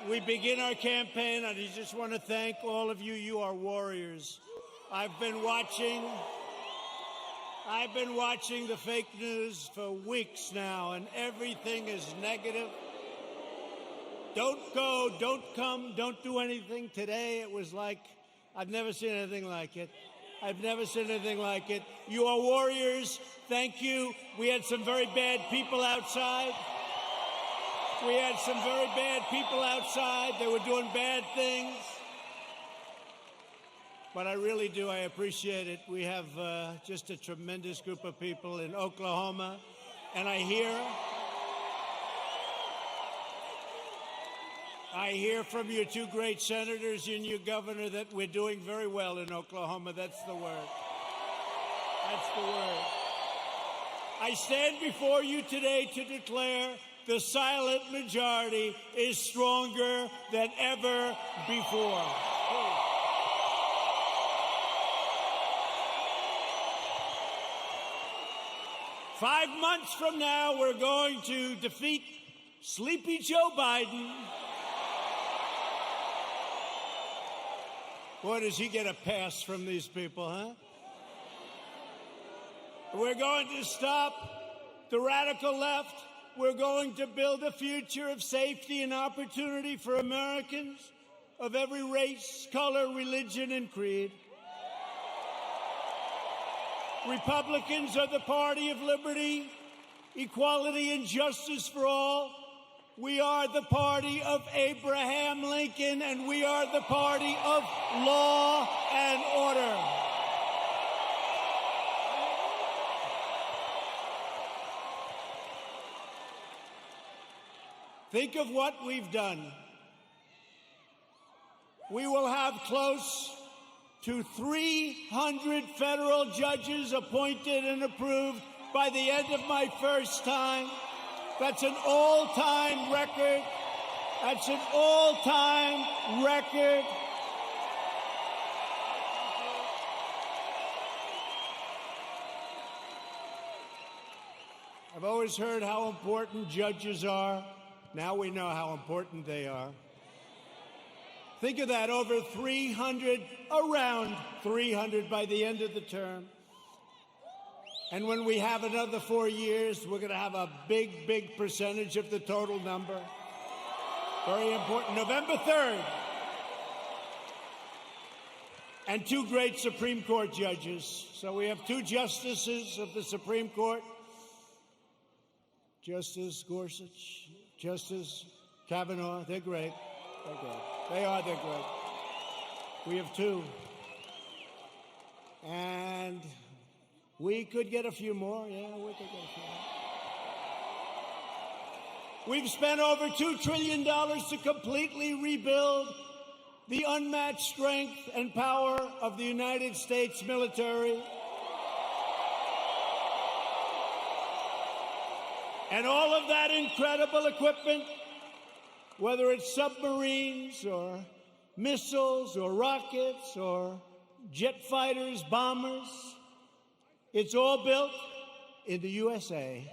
we begin our campaign, and I just want to thank all of you. You are warriors. I've been watching the fake news for weeks now, and everything is negative. Don't go, don't come, don't do anything. Today it was like, I've never seen anything like it. I've never seen anything like it. You are warriors. Thank you. We had some very bad people outside. They were doing bad things. But I really do. I appreciate it. We have just a tremendous group of people in Oklahoma. And I hear from your two great senators and your governor that we're doing very well in Oklahoma. That's the word. I stand before you today to declare the silent majority is stronger than ever before. 5 months from now, we're going to defeat Sleepy Joe Biden. Boy, does he get a pass from these people, huh? We're going to stop the radical left. We're going to build a future of safety and opportunity for Americans of every race, color, religion, and creed. Republicans are the party of liberty, equality, and justice for all. We are the party of Abraham Lincoln, and we are the party of law and order. Think of what we've done. We will have close to 300 federal judges appointed and approved by the end of my first time. That's an all-time record. I've always heard how important judges are. Now we know how important they are. Think of that, over 300, around 300 by the end of the term. And when we have another 4 years, we're going to have a big, big percentage of the total number. Very important. November 3rd. And 2 great Supreme Court judges. So we have 2 justices of the Supreme Court. Justice Gorsuch, Justice Kavanaugh. They're great. They're great. We have 2. And we could get a few more. Yeah, we could get a few more. We've spent over $2 trillion to completely rebuild the unmatched strength and power of the United States military. And all of that incredible equipment, whether it's submarines or missiles or rockets or jet fighters, bombers, it's all built in the USA.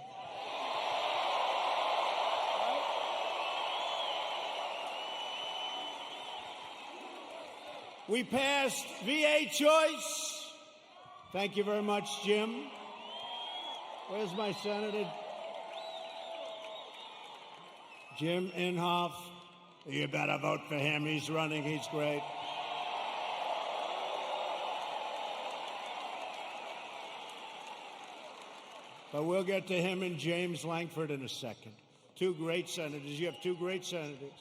We passed VA choice. Thank you very much, Jim. Where's my senator? Jim Inhofe. You better vote for him. He's running. He's great. But we'll get to him and James Lankford in a second. 2 great senators. You have 2 great senators.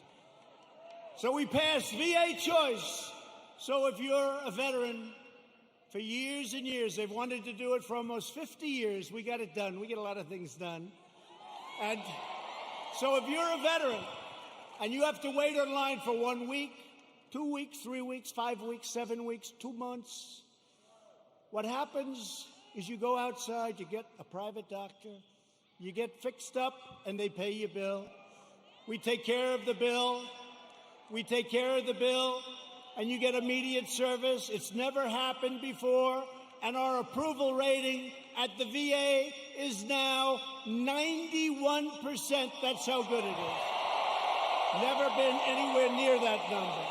So we passed VA choice. So if you're a veteran, for years and years, they've wanted to do it for almost 50 years. We got it done. We get a lot of things done. And so if you're a veteran and you have to wait online for 1 week, 2 weeks, 3 weeks, 5 weeks, 7 weeks, 2 months, what happens is you go outside, you get a private doctor, you get fixed up, and they pay your bill. We take care of the bill. And you get immediate service. It's never happened before. And our approval rating at the VA is now 91%. That's how good it is. Never been anywhere near that number.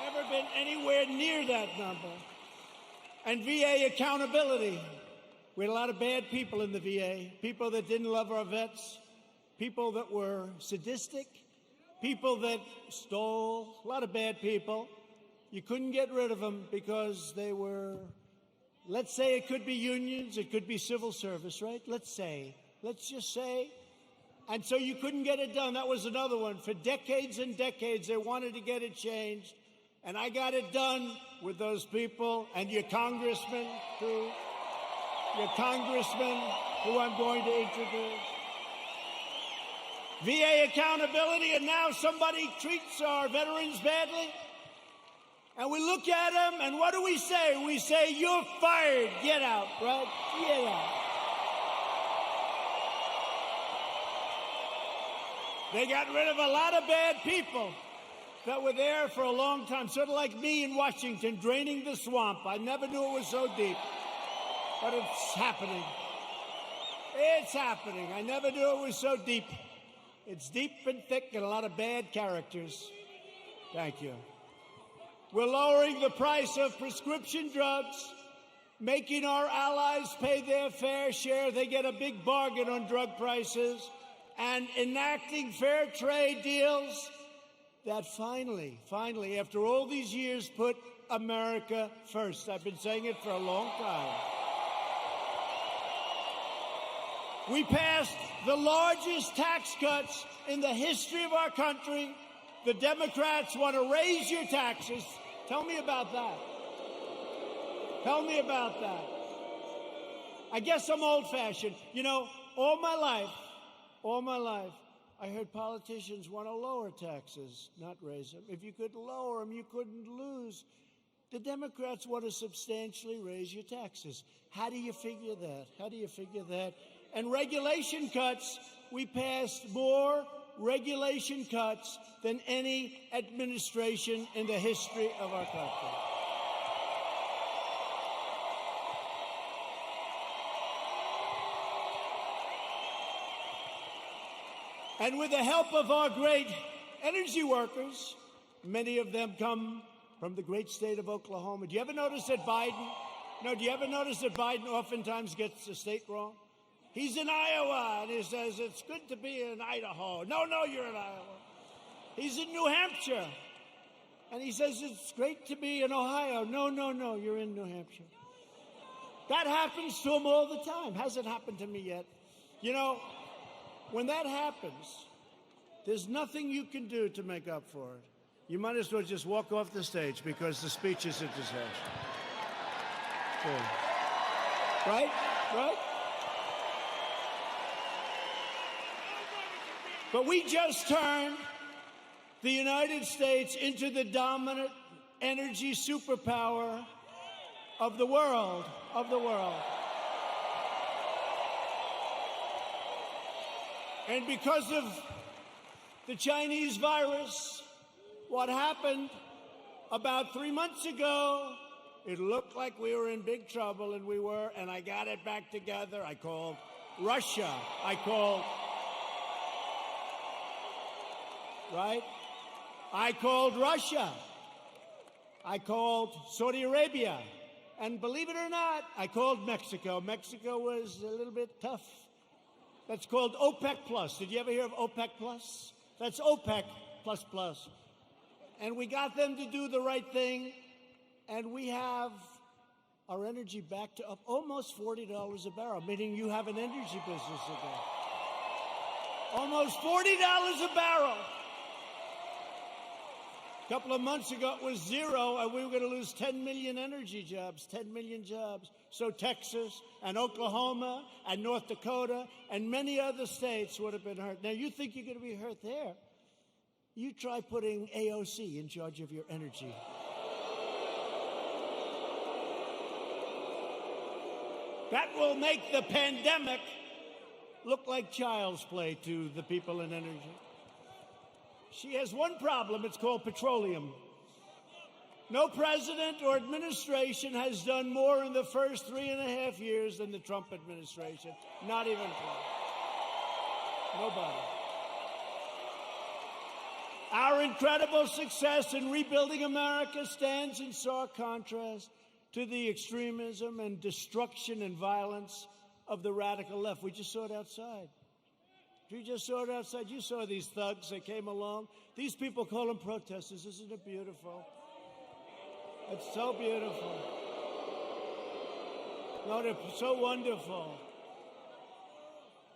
Never been anywhere near that number. And VA accountability. We had a lot of bad people in the VA, people that didn't love our vets, people that were sadistic, people that stole, a lot of bad people. You couldn't get rid of them because they were, let's say it could be unions, it could be civil service, right? Let's just say. And so you couldn't get it done. That was another one. For decades and decades, they wanted to get it changed. And I got it done with those people and your congressman, who I'm going to introduce. VA accountability, and now somebody treats our veterans badly. And we look at them, and what do we say? We say, you're fired. Get out, right? Get out. They got rid of a lot of bad people that were there for a long time, sort of like me in Washington, draining the swamp. I never knew it was so deep, but it's happening. It's happening. I never knew it was so deep. It's deep and thick and a lot of bad characters. Thank you. We're lowering the price of prescription drugs, making our allies pay their fair share. They get a big bargain on drug prices, and enacting fair trade deals that finally, after all these years, put America first. I've been saying it for a long time. We passed the largest tax cuts in the history of our country. The Democrats want to raise your taxes. Tell me about that. Tell me about that. I guess I'm old-fashioned. You know, all my life, I heard politicians want to lower taxes, not raise them. If you could lower them, you couldn't lose. The Democrats want to substantially raise your taxes. How do you figure that? And regulation cuts, we passed more regulation cuts than any administration in the history of our country. And with the help of our great energy workers, many of them come from the great state of Oklahoma. Do you ever notice that Biden oftentimes gets the state wrong? He's in Iowa, and he says, it's good to be in Idaho. No, you're in Iowa. He's in New Hampshire, and he says, it's great to be in Ohio. No, you're in New Hampshire. That happens to him all the time. Hasn't happened to me yet. You know, when that happens, there's nothing you can do to make up for it. You might as well just walk off the stage because the speech is a disaster. Yeah. Right? But we just turned the United States into the dominant energy superpower of the world. And because of the Chinese virus, what happened about 3 months ago, it looked like we were in big trouble, and we were, and I got it back together. I called Russia. I called Russia. I called Saudi Arabia. And believe it or not, I called Mexico. Mexico was a little bit tough. That's called OPEC Plus. Did you ever hear of OPEC Plus? That's OPEC plus plus. And we got them to do the right thing, and we have our energy back to up almost $40 a barrel, meaning you have an energy business again. Almost $40 a barrel. A couple of months ago, it was zero, and we were going to lose 10 million energy jobs, 10 million jobs. So Texas and Oklahoma and North Dakota and many other states would have been hurt. Now, you think you're going to be hurt there? You try putting AOC in charge of your energy. That will make the pandemic look like child's play to the people in energy. She has one problem. It's called petroleum. No president or administration has done more in the first 3.5 years than the Trump administration. Not even close. Nobody. Our incredible success in rebuilding America stands in stark contrast to the extremism and destruction and violence of the radical left. We just saw it outside. You just saw it outside. You saw these thugs that came along. These people call them protesters. Isn't it beautiful? It's so beautiful. No, they're so wonderful.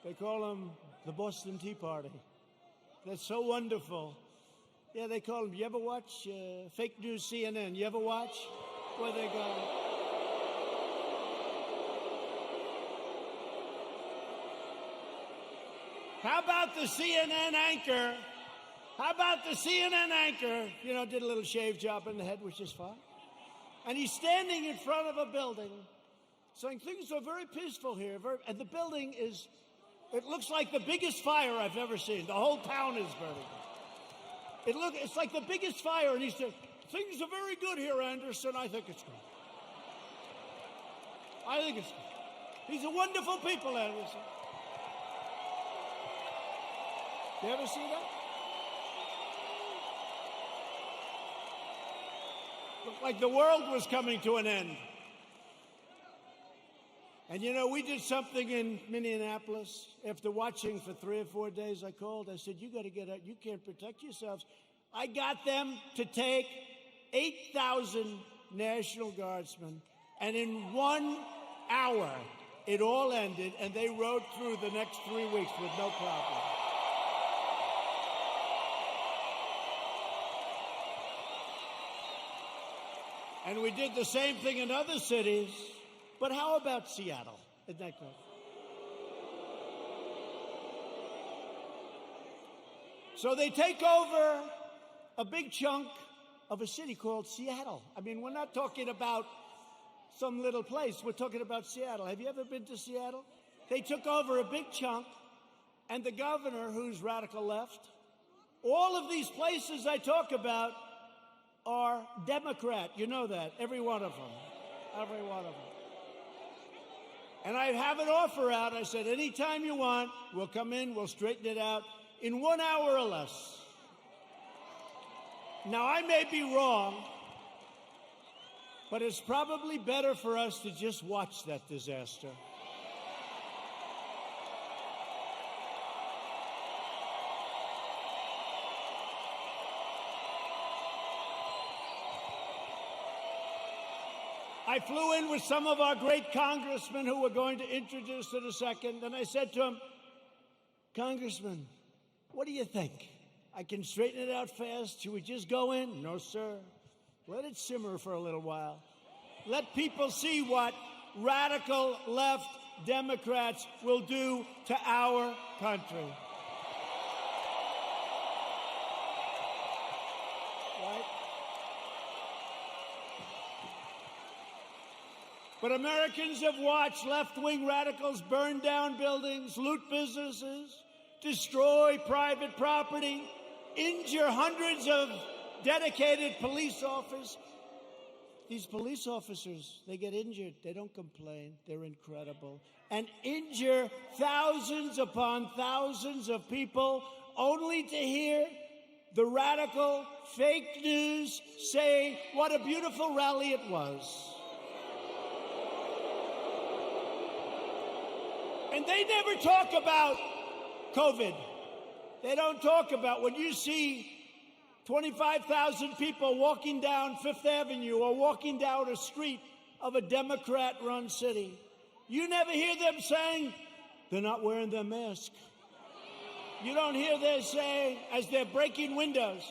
They call them the Boston Tea Party. They're so wonderful. Yeah, they call them. You ever watch fake news CNN? You ever watch where they go? How about the CNN anchor? How about the CNN anchor? You know, did a little shave job in the head, which is fine. And he's standing in front of a building saying things are very peaceful here. And the building is, it looks like the biggest fire I've ever seen. The whole town is burning. It's like the biggest fire. And he said, things are very good here, Anderson. I think it's good. I think it's good. These are wonderful people, Anderson. You ever see that? Looked like the world was coming to an end. And you know, we did something in Minneapolis. After watching for 3 or 4 days, I called. I said, you got to get out. You can't protect yourselves. I got them to take 8,000 National Guardsmen. And in 1 hour, it all ended. And they rode through the next 3 weeks with no problem. And we did the same thing in other cities. But how about Seattle? Isn't that good? So they take over a big chunk of a city called Seattle. I mean, we're not talking about some little place. We're talking about Seattle. Have you ever been to Seattle? They took over a big chunk, and the governor, who's radical left, all of these places I talk about are Democrat. You know that. Every one of them. Every one of them. And I have an offer out. I said, anytime you want, we'll come in, we'll straighten it out in 1 hour or less. Now, I may be wrong, but it's probably better for us to just watch that disaster. I flew in with some of our great congressmen who were going to introduce in a second, and I said to him, Congressman, what do you think? I can straighten it out fast. Should we just go in? No, sir. Let it simmer for a little while. Let people see what radical left Democrats will do to our country. Right? But Americans have watched left-wing radicals burn down buildings, loot businesses, destroy private property, injure hundreds of dedicated police officers. These police officers, they get injured. They don't complain. They're incredible. And injure thousands upon thousands of people only to hear the radical fake news say what a beautiful rally it was. And they never talk about COVID. They don't talk about when you see 25,000 people walking down Fifth Avenue or walking down a street of a Democrat-run city. You never hear them saying, they're not wearing their mask. You don't hear them saying, as they're breaking windows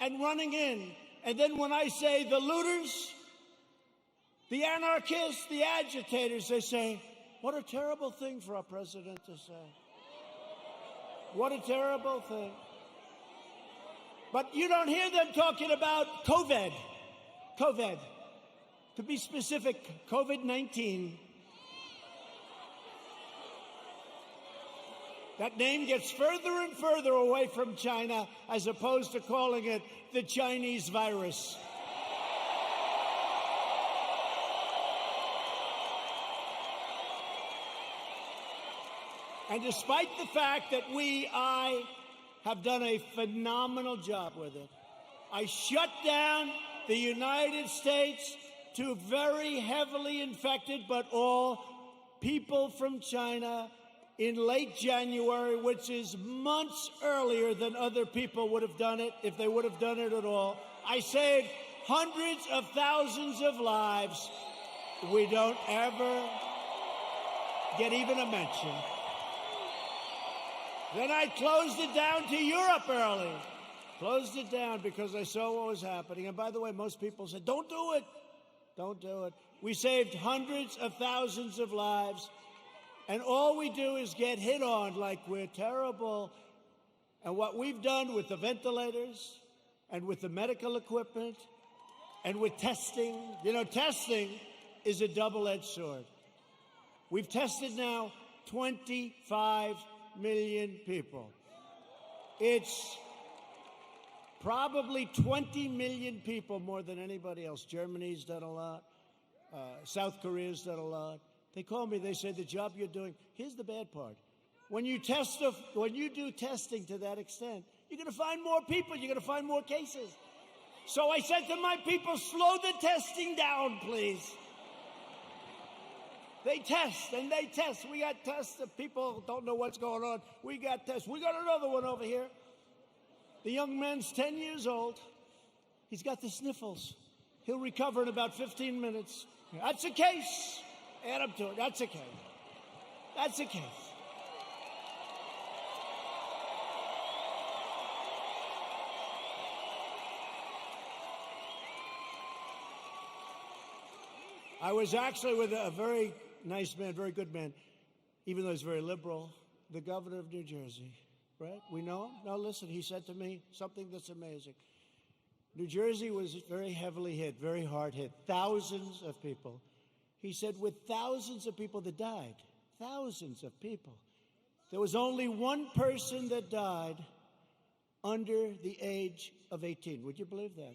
and running in. And then when I say the looters, the anarchists, the agitators, they say, what a terrible thing for our president to say. What a terrible thing. But you don't hear them talking about COVID. COVID. To be specific, COVID-19. That name gets further and further away from China as opposed to calling it the Chinese virus. And despite the fact that I have done a phenomenal job with it, I shut down the United States to very heavily infected, but all people from China in late January, which is months earlier than other people would have done it if they would have done it at all. I saved hundreds of thousands of lives. We don't ever get even a mention. Then I closed it down to Europe early. Closed it down because I saw what was happening. And by the way, most people said, don't do it. Don't do it. We saved hundreds of thousands of lives. And all we do is get hit on like we're terrible. And what we've done with the ventilators and with the medical equipment and with testing, testing is a double-edged sword. We've tested now 25 million people. It's probably 20 million people more than anybody else. Germany's done a lot. South Korea's done a lot. They call me, they say, the job you're doing, here's the bad part. When you do testing to that extent, you're going to find more people, you're going to find more cases. So I said to my people, slow the testing down, please. They test and they test. We got tests if people don't know what's going on. We got tests. We got another one over here. The young man's 10 years old. He's got the sniffles. He'll recover in about 15 minutes. That's a case. Add up to it. That's a case. That's a case. I was actually with a very nice man, very good man, even though he's very liberal, the governor of New Jersey, right? We know him? Now listen, he said to me something that's amazing. New Jersey was very heavily hit, very hard hit, thousands of people. He said with thousands of people that died, thousands of people, there was only one person that died under the age of 18. Would you believe that?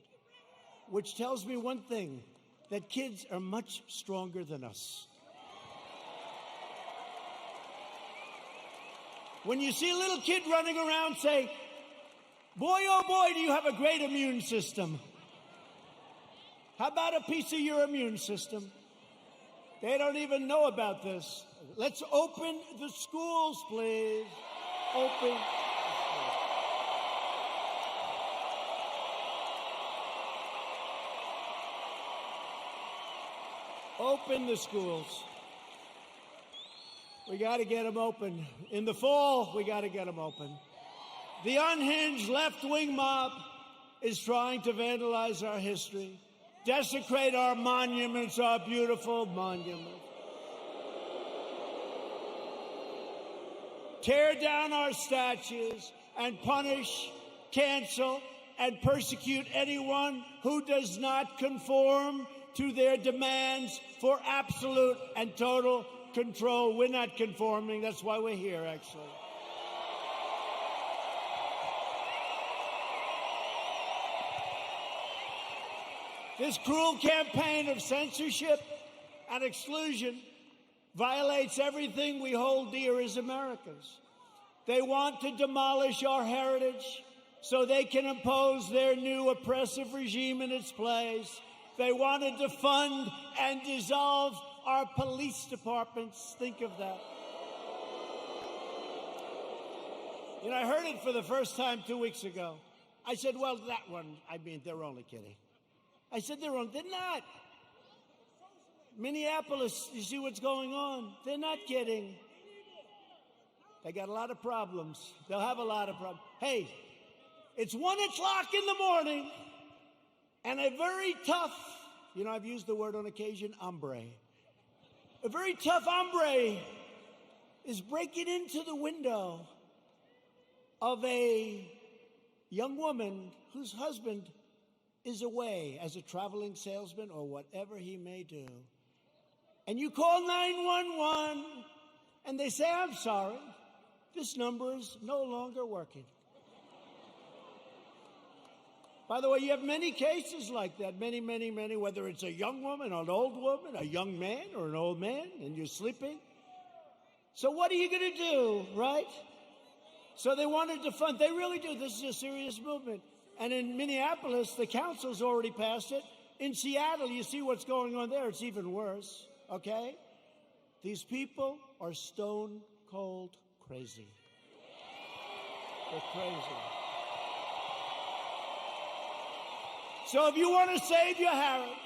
Which tells me one thing, that kids are much stronger than us. When you see a little kid running around, say, boy, oh boy, do you have a great immune system. How about a piece of your immune system? They don't even know about this. Let's open the schools, please. Open. Open the schools. We got to get them open. In the fall, we got to get them open. The unhinged left-wing mob is trying to vandalize our history, desecrate our monuments, our beautiful monuments, tear down our statues, and punish, cancel, and persecute anyone who does not conform to their demands for absolute and total control. We're not conforming. That's why we're here, actually. This cruel campaign of censorship and exclusion violates everything we hold dear as Americans. They want to demolish our heritage so they can impose their new oppressive regime in its place. They want to defund and dissolve our police departments. Think of that. I heard it for the first time 2 weeks ago. I said, well, that one, they're only kidding. I said, they're not. Minneapolis, you see what's going on? They're not kidding. They got a lot of problems. They'll have a lot of problems. Hey, it's 1 o'clock in the morning, and a very tough, I've used the word on occasion, hombre. A very tough hombre is breaking into the window of a young woman whose husband is away as a traveling salesman or whatever he may do. And you call 911, and they say, I'm sorry, this number is no longer working. By the way, you have many cases like that, many, whether it's a young woman, an old woman, a young man, or an old man, and you're sleeping. So what are you going to do, right? So they wanted to fund. They really do. This is a serious movement. And in Minneapolis, the council's already passed it. In Seattle, you see what's going on there. It's even worse, okay? These people are stone cold crazy. They're crazy. So if you want to save your heritage,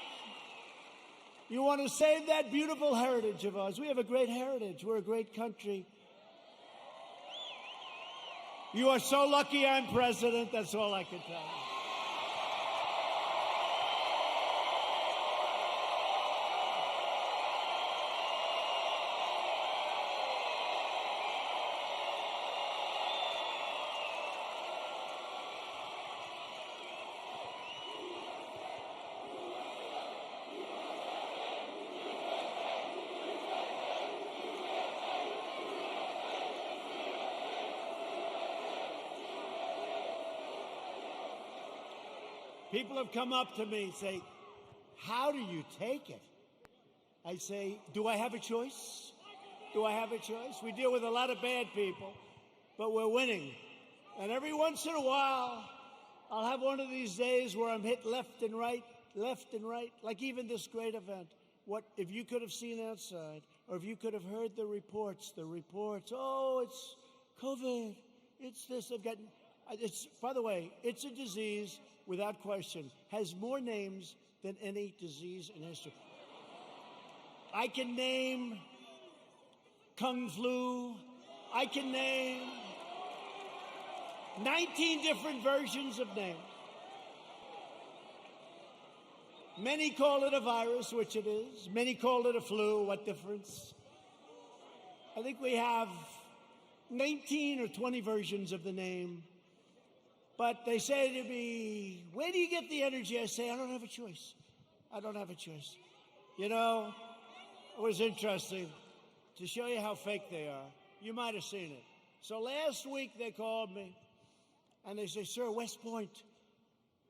you want to save that beautiful heritage of ours. We have a great heritage. We're a great country. You are so lucky I'm president. That's all I can tell you. People have come up to me and say, how do you take it? I say, do I have a choice? Do I have a choice? We deal with a lot of bad people, but we're winning. And every once in a while, I'll have one of these days where I'm hit left and right, like even this great event. What if you could have seen outside, or if you could have heard the reports, oh, it's COVID, it's this, by the way, it's a disease, without question, has more names than any disease in history. I can name Kung Flu. I can name 19 different versions of names. Many call it a virus, which it is. Many call it a flu. What difference? I think we have 19 or 20 versions of the name. But they say to me, where do you get the energy? I say, I don't have a choice. I don't have a choice. You know, it was interesting to show you how fake they are. You might have seen it. So last week they called me and they say, sir, West Point,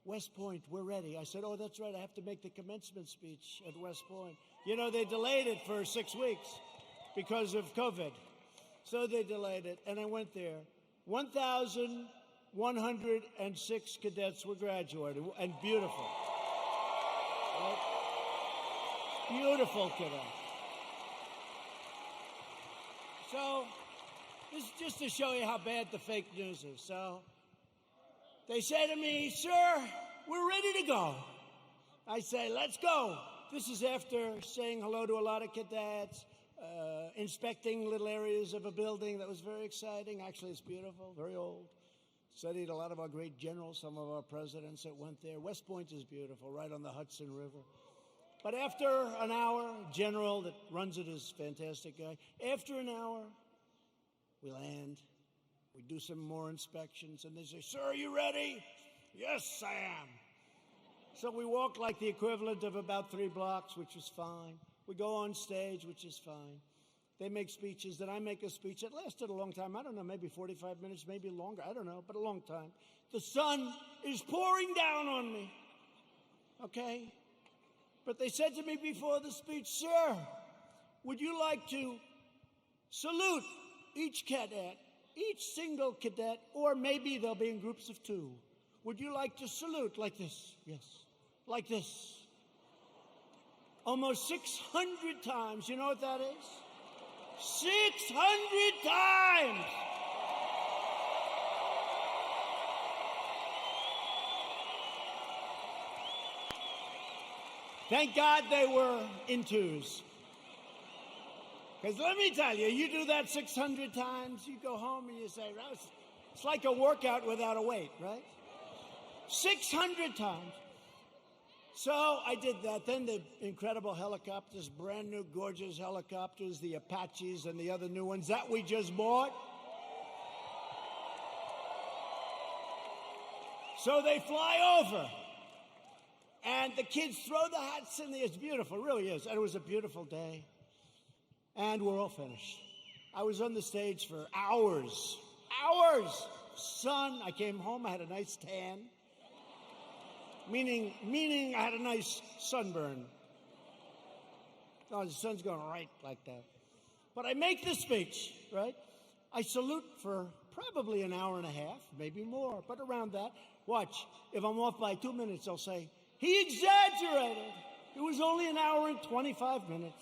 we're ready. I said, oh, that's right. I have to make the commencement speech at West Point. You know, they delayed it for 6 weeks because of COVID. So they delayed it. And I went there. 1,106 cadets were graduating, and beautiful. Right? Beautiful cadets. So, this is just to show you how bad the fake news is. So, they say to me, sir, we're ready to go. I say, let's go. This is after saying hello to a lot of cadets, inspecting little areas of a building that was very exciting. Actually, it's beautiful, very old. Studied a lot of our great generals, some of our presidents that went there. West Point is beautiful, right on the Hudson River. But after an hour, general that runs it is a fantastic guy. After an hour, we land. We do some more inspections, and they say, sir, are you ready? Yes, I am. So we walk like the equivalent of about 3 blocks, which is fine. We go on stage, which is fine. They make speeches, then I make a speech. It lasted a long time. I don't know, maybe 45 minutes, maybe longer. I don't know, but a long time. The sun is pouring down on me, okay? But they said to me before the speech, sir, would you like to salute each cadet, each single cadet, or maybe they'll be in groups of 2. Would you like to salute like this? Yes. Like this. Almost 600 times. You know what that is? 600 times! Thank God they were in 2s. Because let me tell you, you do that 600 times, you go home and you say, it's like a workout without a weight, right? 600 times. So I did that. Then the incredible helicopters, brand new, gorgeous helicopters, the Apaches and the other new ones that we just bought. So they fly over. And the kids throw the hats in the air. It's beautiful, it really is. And it was a beautiful day. And we're all finished. I was on the stage for hours. Sun. I came home, I had a nice tan. Meaning I had a nice sunburn. Oh, the sun's going right like that. But I make the speech, right? I salute for probably an hour and a half, maybe more, but around that. Watch, if I'm off by 2 minutes, I'll say, he exaggerated. It was only an hour and 25 minutes.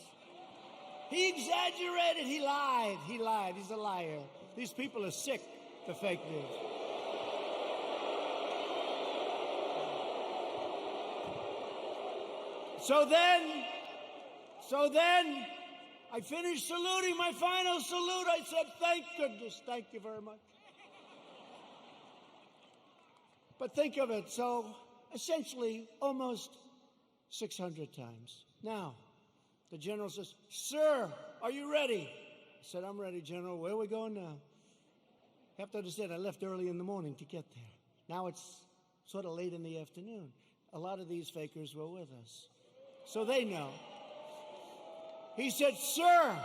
He exaggerated. He lied. He lied. He's a liar. These people are sick, the fake news. So then, I finished saluting, my final salute. I said, thank goodness, thank you very much. But think of it, so essentially almost 600 times. Now, the general says, sir, are you ready? I said, I'm ready, General. Where are we going now? You have to understand, I left early in the morning to get there. Now it's sort of late in the afternoon. A lot of these fakers were with us, so they know. He said, sir,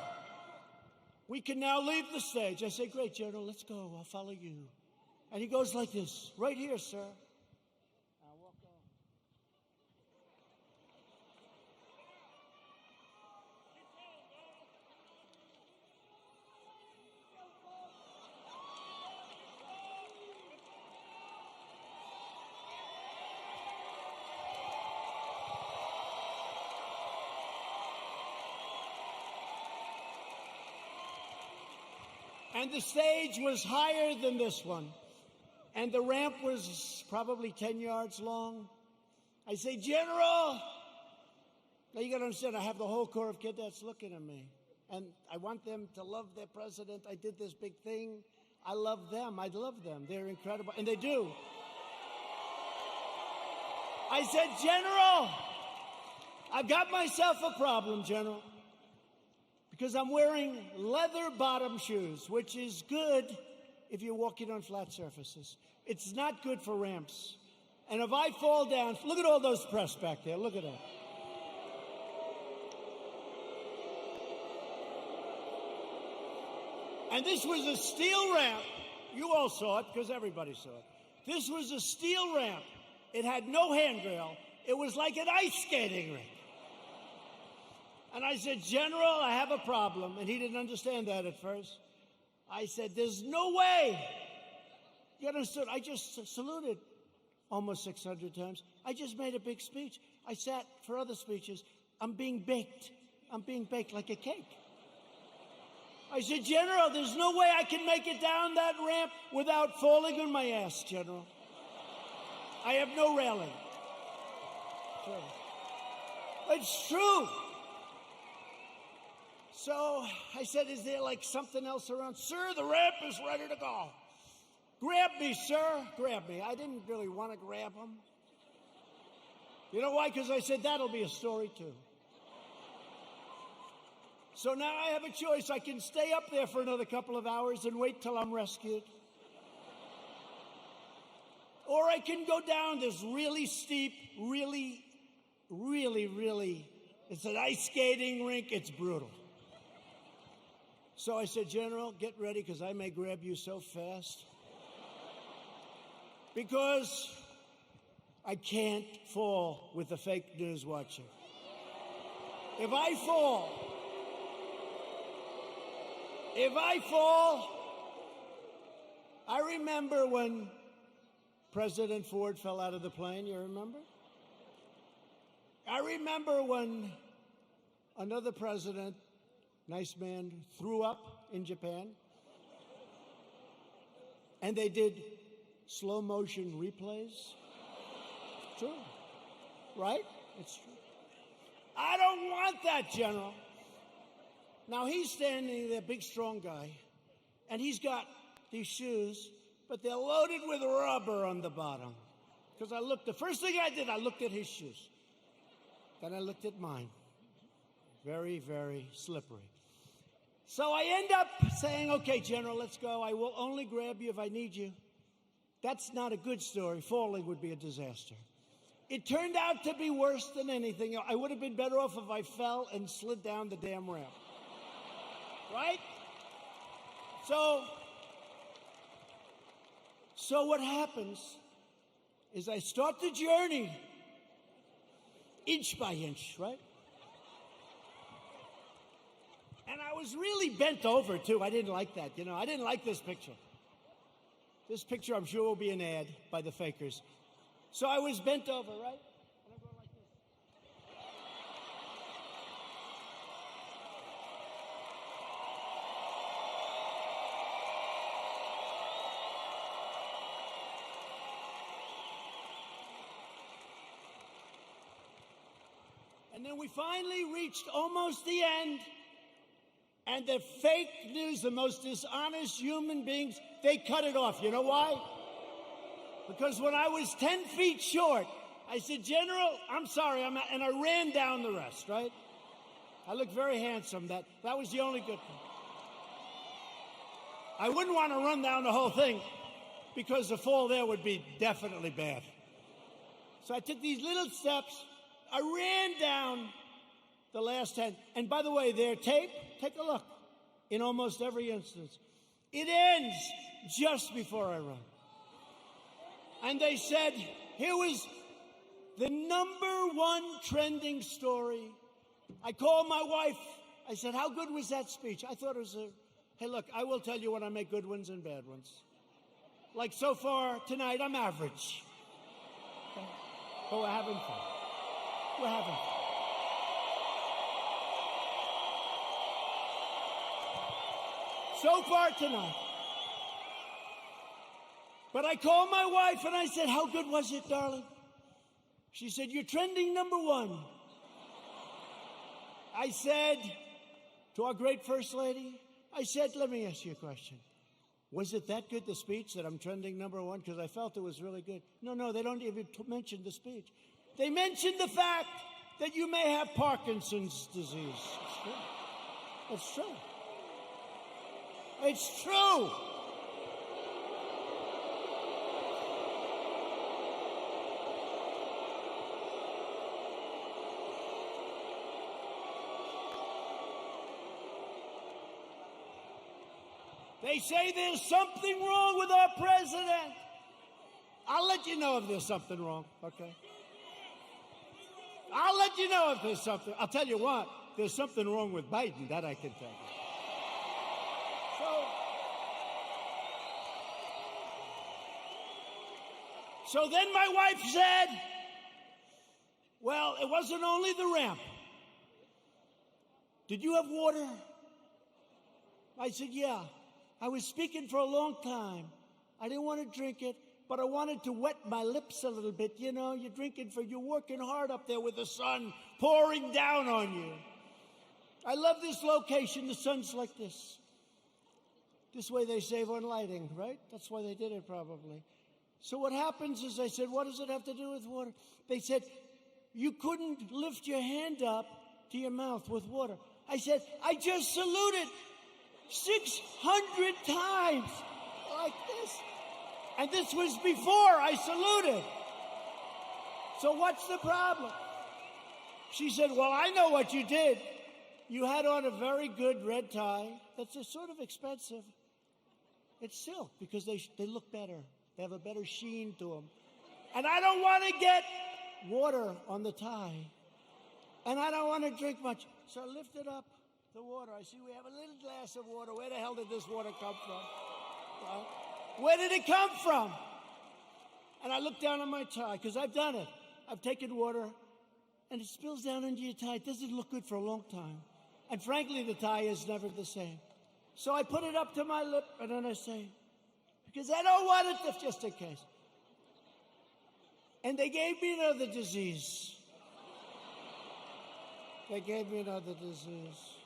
we can now leave the stage. I said, great, General, let's go. I'll follow you. And he goes like this, right here, sir. I'll walk on. And the stage was higher than this one. And the ramp was probably 10 yards long. I say, General, now you got to understand, I have the whole Corps of Cadets looking at me. And I want them to love their president. I did this big thing. I love them. I love them. They're incredible. And they do. I said, General, I've got myself a problem, General. Because I'm wearing leather bottom shoes, which is good if you're walking on flat surfaces. It's not good for ramps. And if I fall down, look at all those press back there. Look at that. And this was a steel ramp. You all saw it because everybody saw it. This was a steel ramp. It had no handrail. It was like an ice skating rink. And I said, General, I have a problem. And he didn't understand that at first. I said, there's no way. You understood? I just saluted almost 600 times. I just made a big speech. I sat for other speeches. I'm being baked. I'm being baked like a cake. I said, General, there's no way I can make it down that ramp without falling on my ass, General. I have no railing. Sure. It's true. So I said, is there like something else around? Sir, the ramp is ready to go. Grab me, sir. Grab me. I didn't really want to grab him. You know why? Because I said, that'll be a story too. So now I have a choice. I can stay up there for another couple of hours and wait till I'm rescued. Or I can go down this really steep, really, it's an ice skating rink. It's brutal. So I said, General, get ready because I may grab you so fast. Because I can't fall with the fake news watching. If I fall, I remember when President Ford fell out of the plane, you remember? I remember when another president, nice man, threw up in Japan. And they did slow motion replays. True. Right? It's true. I don't want that, General. Now he's standing there, big strong guy, and he's got these shoes, but they're loaded with rubber on the bottom. Because the first thing I did, I looked at his shoes. Then I looked at mine. Very, very slippery. So I end up saying, okay, General, let's go. I will only grab you if I need you. That's not a good story. Falling would be a disaster. It turned out to be worse than anything. I would have been better off if I fell and slid down the damn ramp. Right? So what happens is I start the journey inch by inch, right? And I was really bent over, too. I didn't like that, you know. I didn't like this picture. This picture, I'm sure, will be an ad by the fakers. So I was bent over, right? And I'm going like this. And then we finally reached almost the end. And the fake news, the most dishonest human beings, they cut it off. You know why? Because when I was 10 feet short, I said, General, I'm sorry, and I ran down the rest, right? I looked very handsome. That was the only good thing. I wouldn't want to run down the whole thing because the fall there would be definitely bad. So I took these little steps. I ran down the last 10. And by the way, their tape, take a look. In almost every instance, it ends just before I run. And they said, here was the #1 trending story. I called my wife. I said, how good was that speech? I thought it was hey, look, I will tell you when I make good ones and bad ones. Like so far tonight, I'm average. Okay? But we're having fun. We're having fun. So far tonight. But I called my wife and I said, how good was it, darling? She said, you're trending #1. I said to our great First Lady, I said, let me ask you a question. Was it that good, the speech, that I'm trending #1? Because I felt it was really good. No, they don't even mention the speech. They mentioned the fact that you may have Parkinson's disease. It's true. It's true. They say there's something wrong with our president. I'll let you know if there's something wrong, okay? I'll let you know if there's something. I'll tell you what, there's something wrong with Biden, that I can tell you. So then my wife said, well, it wasn't only the ramp. Did you have water? I said, yeah. I was speaking for a long time. I didn't want to drink it, but I wanted to wet my lips a little bit. You know, you're working hard up there with the sun pouring down on you. I love this location. The sun's like this. This way they save on lighting, right? That's why they did it probably. So what happens is I said, what does it have to do with water? They said, you couldn't lift your hand up to your mouth with water. I said, I just saluted 600 times like this. And this was before I saluted. So what's the problem? She said, well, I know what you did. You had on a very good red tie. That's sort of expensive. It's silk because they look better. They have a better sheen to them. And I don't want to get water on the tie. And I don't want to drink much. So I lifted up the water. I see we have a little glass of water. Where the hell did this water come from? Well, where did it come from? And I looked down on my tie, because I've done it. I've taken water, and it spills down into your tie. It doesn't look good for a long time. And frankly, the tie is never the same. So I put it up to my lip, and then I say, because I don't want it to, just in case. And they gave me another disease. They gave me another disease.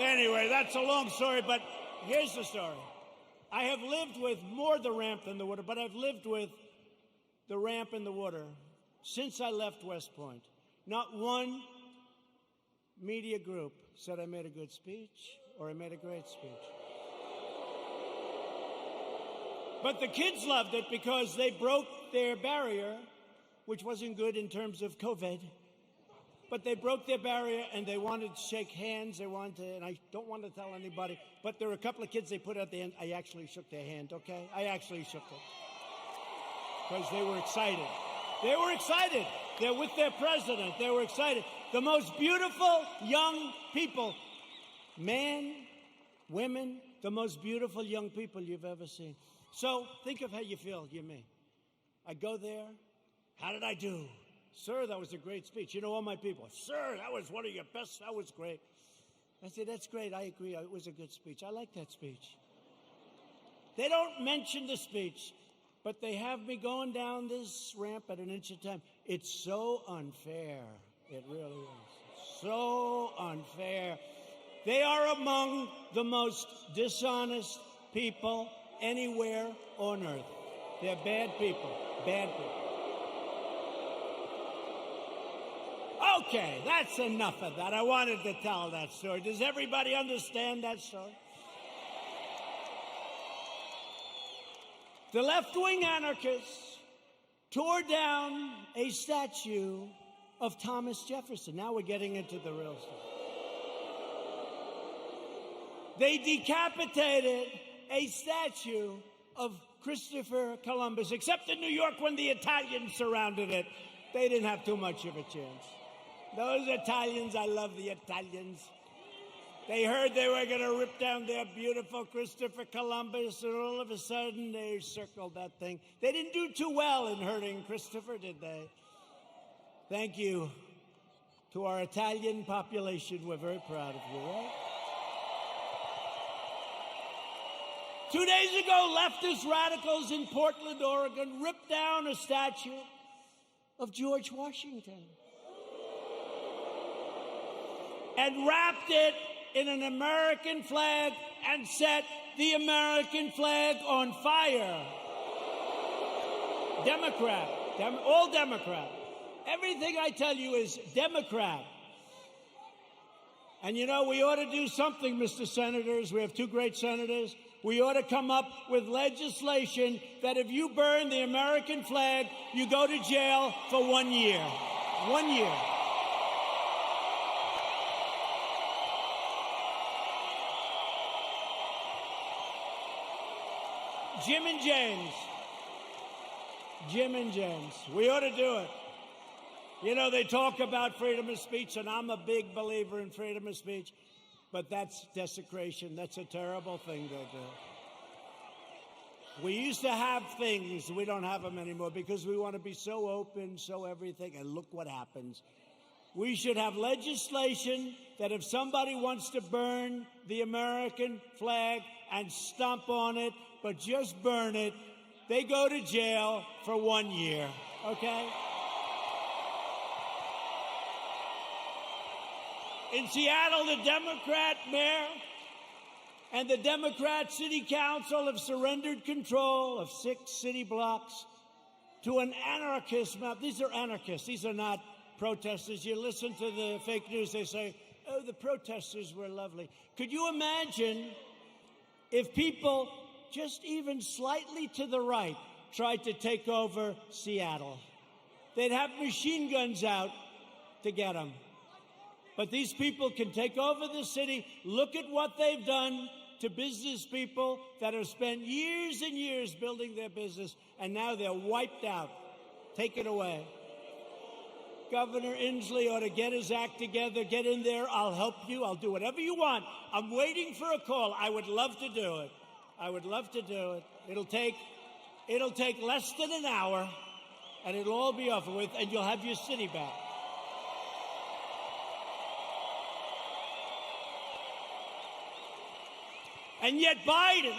Anyway, that's a long story, but Here's the story. I have lived with more the ramp than the water, but I've lived with the ramp and the water since I left West Point. Not one media group said I made a good speech or I made a great speech. But the kids loved it because they broke their barrier, which wasn't good in terms of COVID. But they broke their barrier and they wanted to shake hands. They wanted to, and I don't want to tell anybody, but there were a couple of kids they put at the end. I actually shook their hand, okay? I actually shook it. Because they were excited. They were excited. They're with their president. They were excited. The most beautiful young people, men, women, the most beautiful young people you've ever seen. So think of how you feel, you me. I go there. How did I do? Sir, that was a great speech. You know, all my people, sir, that was one of your best. That was great. I said, that's great. I agree. It was a good speech. I like that speech. They don't mention the speech, but they have me going down this ramp at an inch at a time. It's so unfair. It really is. So unfair. They are among the most dishonest people anywhere on earth. They're bad people. Bad people. Okay, that's enough of that. I wanted to tell that story. Does everybody understand that story? The left-wing anarchists tore down a statue of Thomas Jefferson. Now we're getting into the real stuff. They decapitated a statue of Christopher Columbus, except in New York when the Italians surrounded it. They didn't have too much of a chance. Those Italians, I love the Italians. They heard they were going to rip down their beautiful Christopher Columbus, and all of a sudden they circled that thing. They didn't do too well in hurting Christopher, did they? Thank you to our Italian population. We're very proud of you, right? 2 days ago, leftist radicals in Portland, Oregon, ripped down a statue of George Washington and wrapped it in an American flag and set the American flag on fire. Democrat, all Democrat. Everything I tell you is Democrat. And you know, we ought to do something, Mr. Senators. We have two great senators. We ought to come up with legislation that if you burn the American flag, you go to jail for 1 year. 1 year. Jim and James, we ought to do it. You know, they talk about freedom of speech, and I'm a big believer in freedom of speech, but that's desecration. That's a terrible thing to do. We used to have things. We don't have them anymore because we want to be so open, so everything, and look what happens. We should have legislation that if somebody wants to burn the American flag and stomp on it, but just burn it, they go to jail for 1 year, okay? In Seattle, the Democrat mayor and the Democrat city council have surrendered control of 6 city blocks to an anarchist mob. These are anarchists. These are not protesters. You listen to the fake news, they say, oh, the protesters were lovely. Could you imagine if people just even slightly to the right tried to take over Seattle? They'd have machine guns out to get them. But these people can take over the city. Look at what they've done to business people that have spent years and years building their business, and now they're wiped out. Take it away. Governor Inslee ought to get his act together. Get in there. I'll help you. I'll do whatever you want. I'm waiting for a call. I would love to do it. I would love to do it. It'll take less than an hour, and it'll all be over with, and you'll have your city back. And yet Biden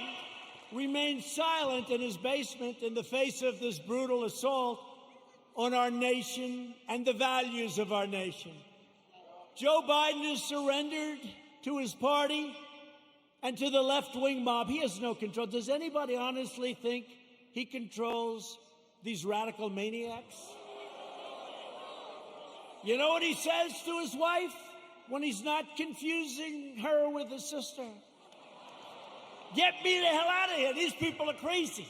remains silent in his basement in the face of this brutal assault on our nation and the values of our nation. Joe Biden has surrendered to his party And to the left-wing mob, he has no control. Does anybody honestly think he controls these radical maniacs? You know what he says to his wife when he's not confusing her with his sister? Get me the hell out of here. These people are crazy.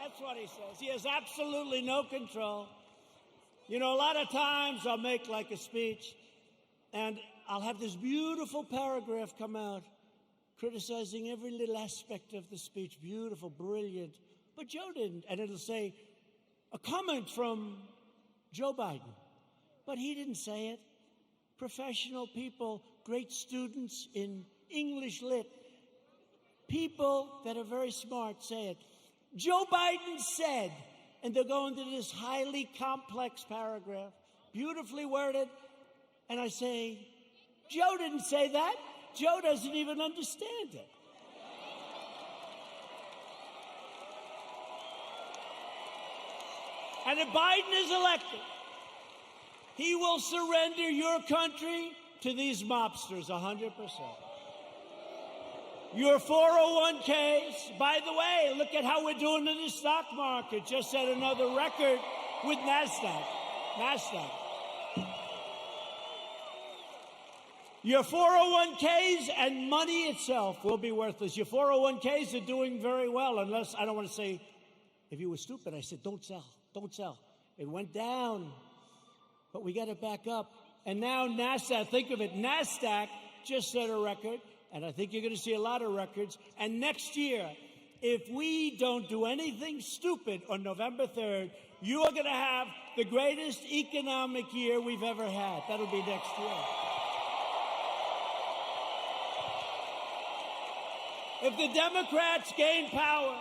That's what he says. He has absolutely no control. You know, a lot of times I'll make like a speech, and I'll have this beautiful paragraph come out criticizing every little aspect of the speech. Beautiful, brilliant. But Joe didn't. And it'll say, a comment from Joe Biden. But he didn't say it. Professional people, great students in English lit, people that are very smart say it. Joe Biden said, and they'll go into this highly complex paragraph, beautifully worded, and I say, Joe didn't say that. Joe doesn't even understand it. And if Biden is elected, he will surrender your country to these mobsters 100%. Your 401ks, by the way, look at how we're doing in the stock market. Just set another record with NASDAQ. Your 401ks and money itself will be worthless. Your 401ks are doing very well, unless, I don't want to say, if you were stupid, I said, don't sell, don't sell. It went down, but we got it back up. And now NASDAQ, think of it, NASDAQ just set a record, and I think you're going to see a lot of records. And next year, if we don't do anything stupid on November 3rd, you are going to have the greatest economic year we've ever had. That'll be next year. If the Democrats gain power,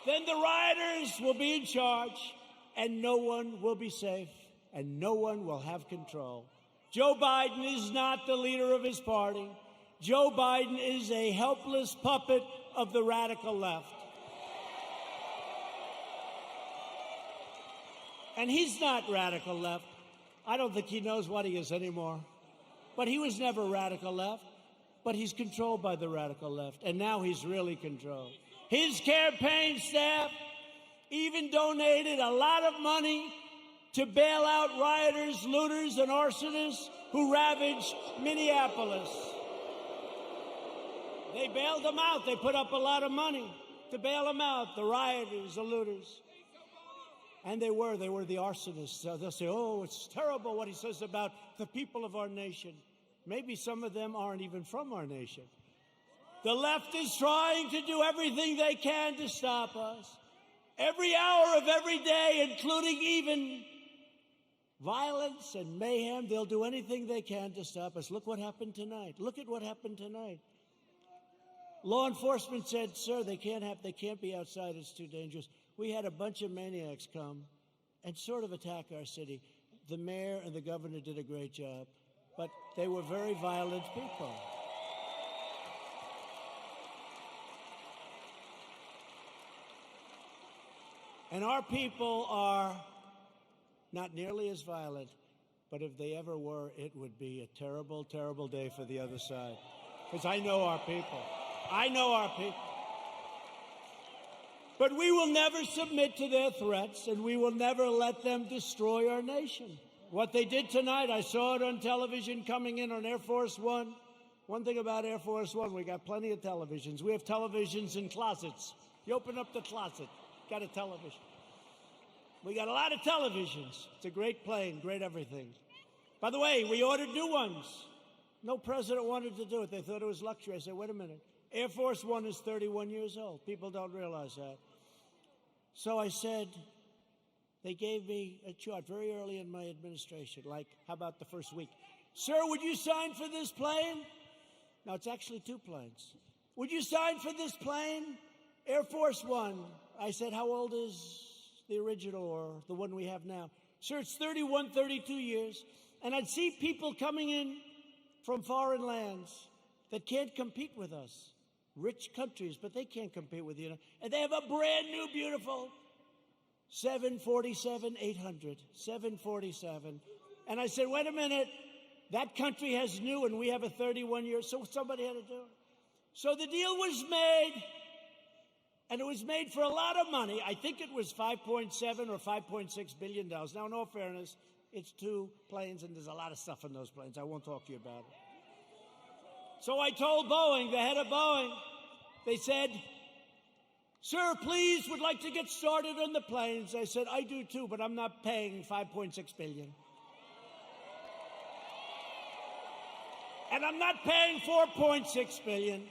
then the rioters will be in charge, and no one will be safe, and no one will have control. Joe Biden is not the leader of his party. Joe Biden is a helpless puppet of the radical left. And he's not radical left. I don't think he knows what he is anymore. But he was never radical left. But he's controlled by the radical left, and now he's really controlled. His campaign staff even donated a lot of money to bail out rioters, looters, and arsonists who ravaged Minneapolis. They bailed them out. They put up a lot of money to bail them out, the rioters, the looters. And they were the arsonists. So they'll say, oh, it's terrible what he says about the people of our nation. Maybe some of them aren't even from our nation. The left is trying to do everything they can to stop us. Every hour of every day, including even violence and mayhem, they'll do anything they can to stop us. Look what happened tonight. Look at what happened tonight. Law enforcement said, sir, they can't be outside. It's too dangerous. We had a bunch of maniacs come and sort of attack our city. The mayor and the governor did a great job. But they were very violent people. And our people are not nearly as violent, but if they ever were, it would be a terrible, terrible day for the other side. Because I know our people. I know our people. But we will never submit to their threats, and we will never let them destroy our nation. What they did tonight, I saw it on television coming in on Air Force One. One thing about Air Force One, we got plenty of televisions. We have televisions in closets. You open up the closet, got a television. We got a lot of televisions. It's a great plane, great everything. By the way, we ordered new ones. No president wanted to do it. They thought it was luxury. I said, wait a minute. Air Force One is 31 years old. People don't realize that. So I said, they gave me a chart very early in my administration, like, how about the first week? Sir, would you sign for this plane? Now, it's actually two planes. Would you sign for this plane? Air Force One. I said, how old is the original or the one we have now? Sir, it's 31, 32 years. And I'd see people coming in from foreign lands that can't compete with us. Rich countries, but they can't compete with you. And they have a brand new, beautiful 747-800, 747. And I said, wait a minute, that country has new and we have a 31-year, so somebody had to do it. So the deal was made, and it was made for a lot of money. I think it was $5.7 or $5.6 billion. Now, in all fairness, it's 2 planes, and there's a lot of stuff in those planes. I won't talk to you about it. So I told Boeing, the head of Boeing, they said, "Sir, please, would like to get started on the planes." I said, "I do too, but I'm not paying $5.6 billion. And I'm not paying $4.6 billion.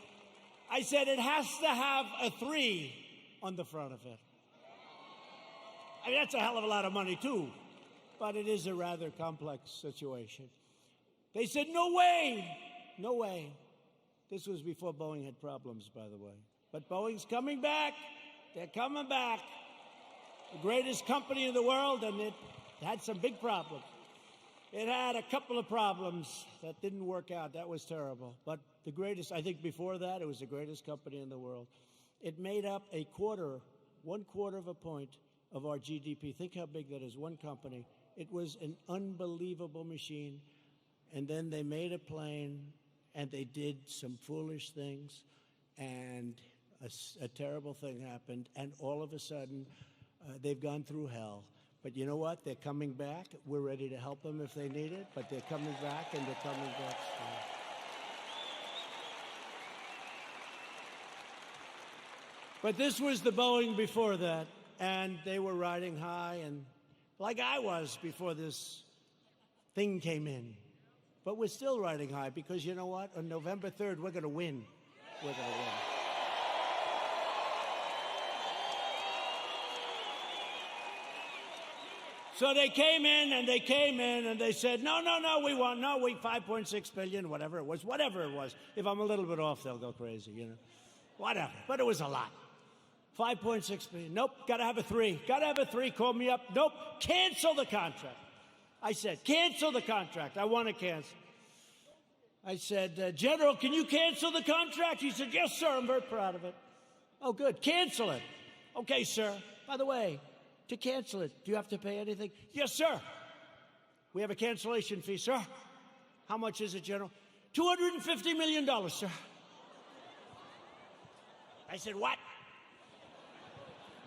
I said it has to have a 3 on the front of it." I mean, that's a hell of a lot of money too, but it is a rather complex situation. They said, "No way, no way." This was before Boeing had problems, by the way. But Boeing's coming back. They're coming back. The greatest company in the world, and it had some big problems. It had a couple of problems that didn't work out. That was terrible. But the greatest, I think before that, it was the greatest company in the world. It made up 1/4 of a point of our GDP. Think how big that is, one company. It was an unbelievable machine. And then they made a plane, and they did some foolish things, and a terrible thing happened, and all of a sudden, they've gone through hell. But you know what? They're coming back. We're ready to help them if they need it, but they're coming back, and they're coming back strong. But this was the Boeing before that, and they were riding high, and like I was before this thing came in. But we're still riding high because you know what? On November 3rd, we're going to win. We're going to win. So they came in, and they said, no, we want, 5.6 billion, whatever it was. If I'm a little bit off, they'll go crazy, you know. Whatever. But it was a lot. 5.6 billion. Nope, got to have a 3. Got to have a 3. Call me up. Nope, cancel the contract. I said, cancel the contract. I want to cancel. I said, General, can you cancel the contract? He said, yes, sir. I'm very proud of it. Oh, good. Cancel it. Okay, sir. By the way, to cancel it, do you have to pay anything? Yes, sir. We have a cancellation fee, sir. How much is it, General? $250 million, sir. I said, what?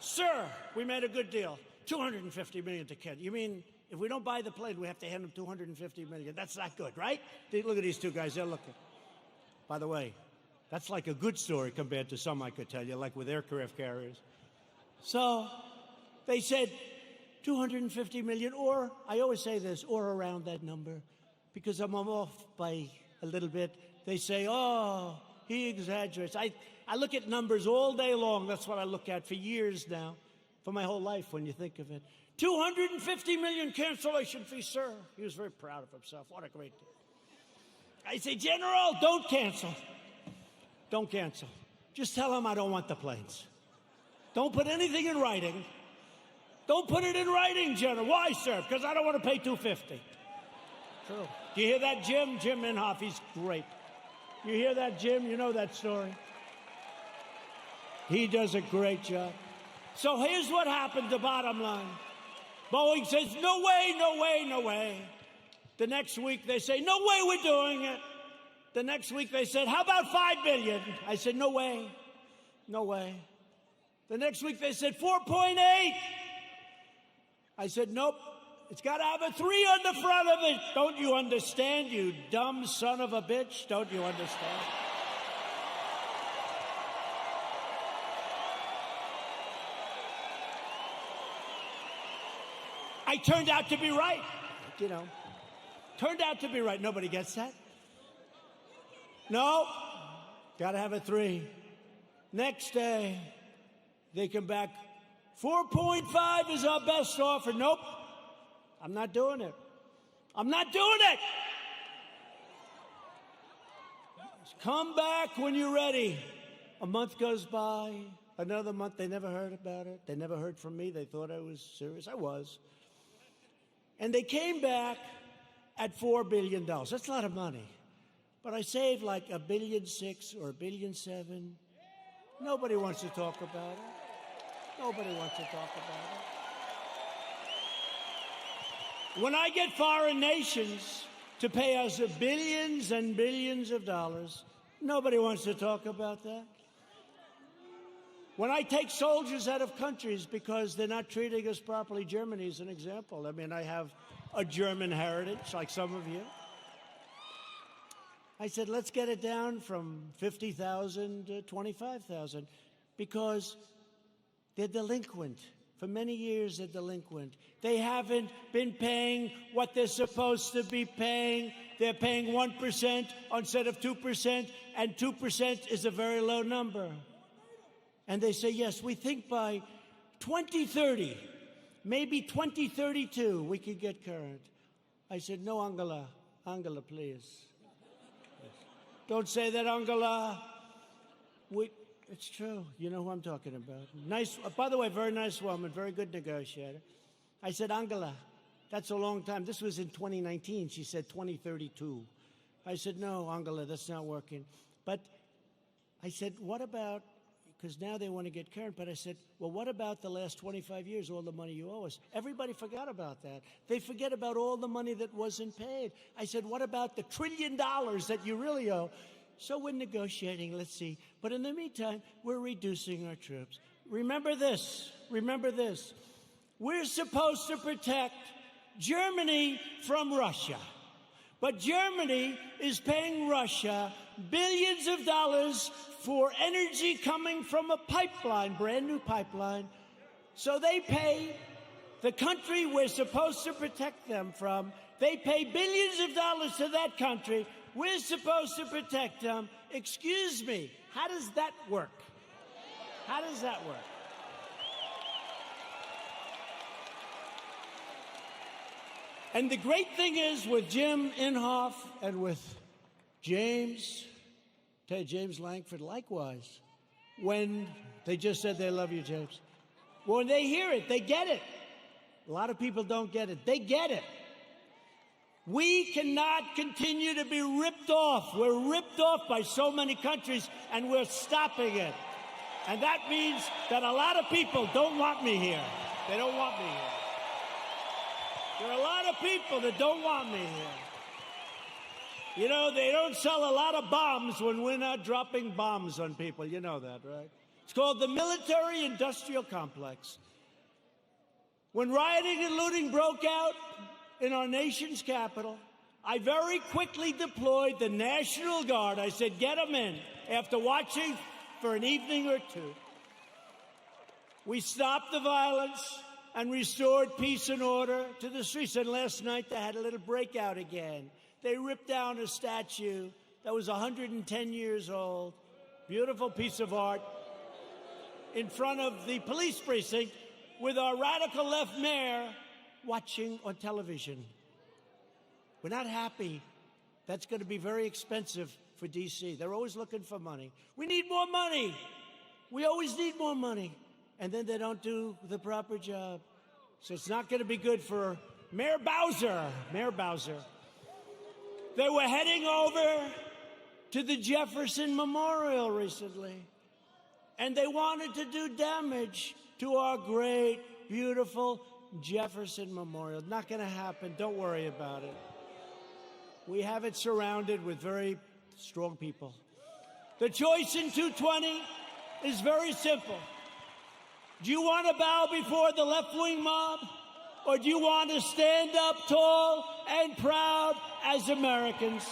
Sir, we made a good deal. $250 million to cancel. You mean if we don't buy the plane, we have to hand them $250 million? That's not good, right? Look at these two guys. They're looking. By the way, that's like a good story compared to some I could tell you, like with aircraft carriers. So they said $250 million, or I always say this, or around that number, because I'm off by a little bit. They say, oh, he exaggerates. I look at numbers all day long. That's what I look at for years now, for my whole life when you think of it. $250 million cancellation fee, sir. He was very proud of himself. What a great deal. I say, General, don't cancel. Don't cancel. Just tell him I don't want the planes. Don't put anything in writing. Don't put it in writing, General. Why, sir? Because I don't want to pay $250. True. Do you hear that, Jim? Jim Inhofe, he's great. You hear that, Jim? You know that story. He does a great job. So here's what happened, the bottom line. Boeing says, no way, no way, no way. The next week they say, no way we're doing it. The next week they said, how about $5 billion? I said, no way, no way. The next week they said, 4.8. I said, nope, it's got to have a 3 on the front of it. Don't you understand, you dumb son of a bitch? Don't you understand? I turned out to be right, you know. Turned out to be right. Nobody gets that? No, got to have a 3. Next day, they come back, 4.5 is our best offer. Nope, I'm not doing it. I'm not doing it. Come back when you're ready. A month goes by, another month, they never heard about it. They never heard from me. They thought I was serious. I was. And they came back at $4 billion. That's a lot of money. But I saved like $1.6 billion or $1.7 billion. Nobody wants to talk about it. Nobody wants to talk about it. When I get foreign nations to pay us billions and billions of dollars, Nobody wants to talk about that. When I take soldiers out of countries because they're not treating us properly, Germany is an example. I mean, I have a German heritage, like some of you. I said, let's get it down from 50,000 to 25,000 because they're delinquent. For many years, they're delinquent. They haven't been paying what they're supposed to be paying. They're paying 1% instead of 2%, and 2% is a very low number. And they say, yes, we think by 2030, maybe 2032, we could get current. I said, no, Angela. Angela, please. Don't say that, Angela. It's true. You know who I'm talking about. Nice, by the way, very nice woman, very good negotiator. I said, Angela, that's a long time. This was in 2019. She said 2032. I said, no, Angela, that's not working. But I said, what about, because now they want to get current, but I said, well, what about the last 25 years, all the money you owe us? Everybody forgot about that. They forget about all the money that wasn't paid. I said, what about the $1 trillion that you really owe? So we're negotiating, let's see. But in the meantime, we're reducing our troops. Remember this. Remember this. We're supposed to protect Germany from Russia. But Germany is paying Russia billions of dollars for energy coming from a pipeline, brand new pipeline. So they pay the country we're supposed to protect them from. They pay billions of dollars to that country. We're supposed to protect them. Excuse me, how does that work? How does that work? And the great thing is with Jim Inhofe and with James Langford, likewise, when they just said they love you, James. When they hear it, they get it. A lot of people don't get it. They get it. We cannot continue to be ripped off. We're ripped off by so many countries, and we're stopping it. And that means that a lot of people don't want me here. They don't want me here. There are a lot of people that don't want me here. You know, they don't sell a lot of bombs when we're not dropping bombs on people. You know that, right? It's called the military-industrial complex. When rioting and looting broke out in our nation's capital, I very quickly deployed the National Guard. I said, get them in. After watching for an evening or two, we stopped the violence and restored peace and order to the streets. And last night, they had a little breakout again. They ripped down a statue that was 110 years old, beautiful piece of art, in front of the police precinct with our radical left mayor watching on television. We're not happy. That's going to be very expensive for D.C. They're always looking for money. We need more money. We always need more money. And then they don't do the proper job. So it's not going to be good for Mayor Bowser. Mayor Bowser. They were heading over to the Jefferson Memorial recently, and they wanted to do damage to our great, beautiful Jefferson Memorial. Not going to happen. Don't worry about it. We have it surrounded with very strong people. The choice in 220 is very simple. Do you want to bow before the left-wing mob, or do you want to stand up tall and proud as Americans?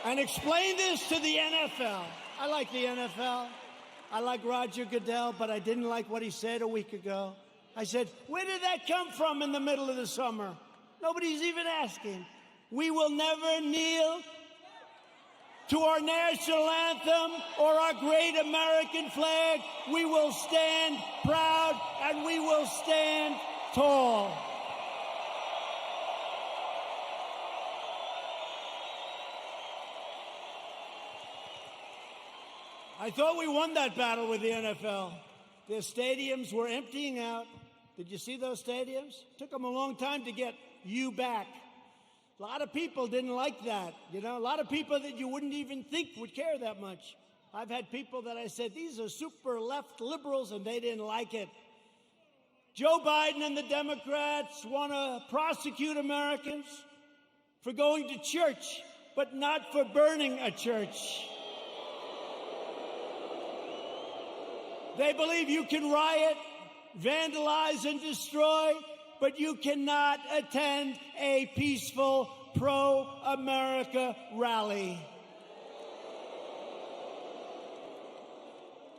And explain this to the NFL. I like the NFL. I like Roger Goodell, but I didn't like what he said a week ago. I said, where did that come from in the middle of the summer? Nobody's even asking. We will never kneel to our national anthem or our great American flag. We will stand proud and we will stand tall. I thought we won that battle with the NFL. Their stadiums were emptying out. Did you see those stadiums? Took them a long time to get you back. A lot of people didn't like that. You know, a lot of people that you wouldn't even think would care that much. I've had people that I said, these are super left liberals, and they didn't like it. Joe Biden and the Democrats want to prosecute Americans for going to church, but not for burning a church. They believe you can riot, vandalize, and destroy, but you cannot attend a peaceful pro-America rally.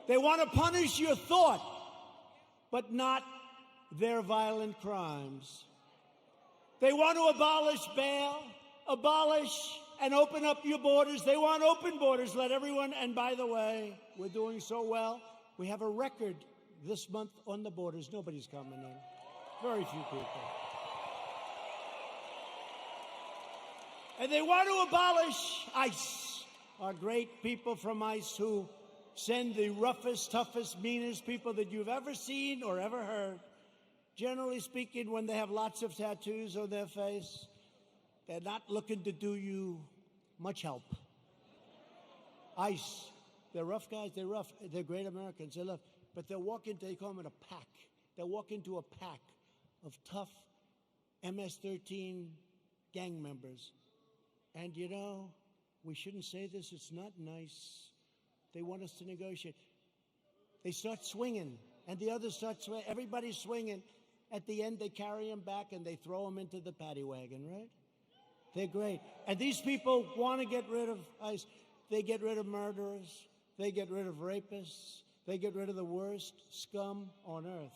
They want to punish your thought, but not their violent crimes. They want to abolish bail, abolish and open up your borders. They want open borders, let everyone, and by the way, we're doing so well. We have a record this month on the borders. Nobody's coming in. Very few people. And they want to abolish ICE, our great people from ICE who send the roughest, toughest, meanest people that you've ever seen or ever heard. Generally speaking, when they have lots of tattoos on their face, they're not looking to do you much help. ICE, they're rough guys, they're rough, they're great Americans, they love, but they call them in a pack. They walk into a pack of tough MS-13 gang members. And you know, we shouldn't say this, it's not nice. They want us to negotiate. They start swinging, and the others start swinging. Everybody's swinging. At the end, they carry them back, and they throw them into the paddy wagon, right? They're great. And these people want to get rid of ICE. They get rid of murderers. They get rid of rapists. They get rid of the worst scum on earth.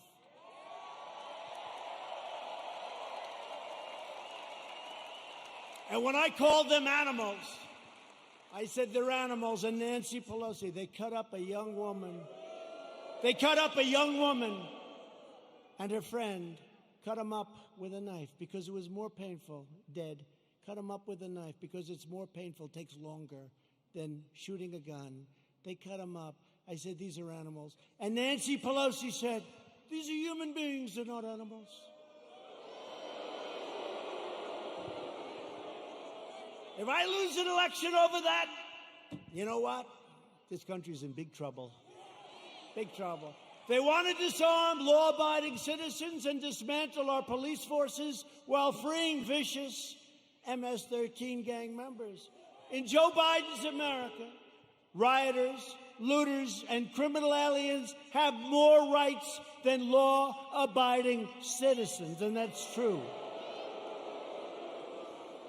And when I called them animals, I said they're animals. And Nancy Pelosi, they cut up a young woman. They cut up a young woman, and her friend cut him up with a knife because it was more painful, dead. Cut him up with a knife because it's more painful, takes longer than shooting a gun. They cut him up. I said, these are animals. And Nancy Pelosi said, these are human beings, they're not animals. If I lose an election over that, you know what? This country's in big trouble. Big trouble. They want to disarm law-abiding citizens and dismantle our police forces while freeing vicious MS-13 gang members. In Joe Biden's America, rioters, looters, and criminal aliens have more rights than law-abiding citizens, and that's true.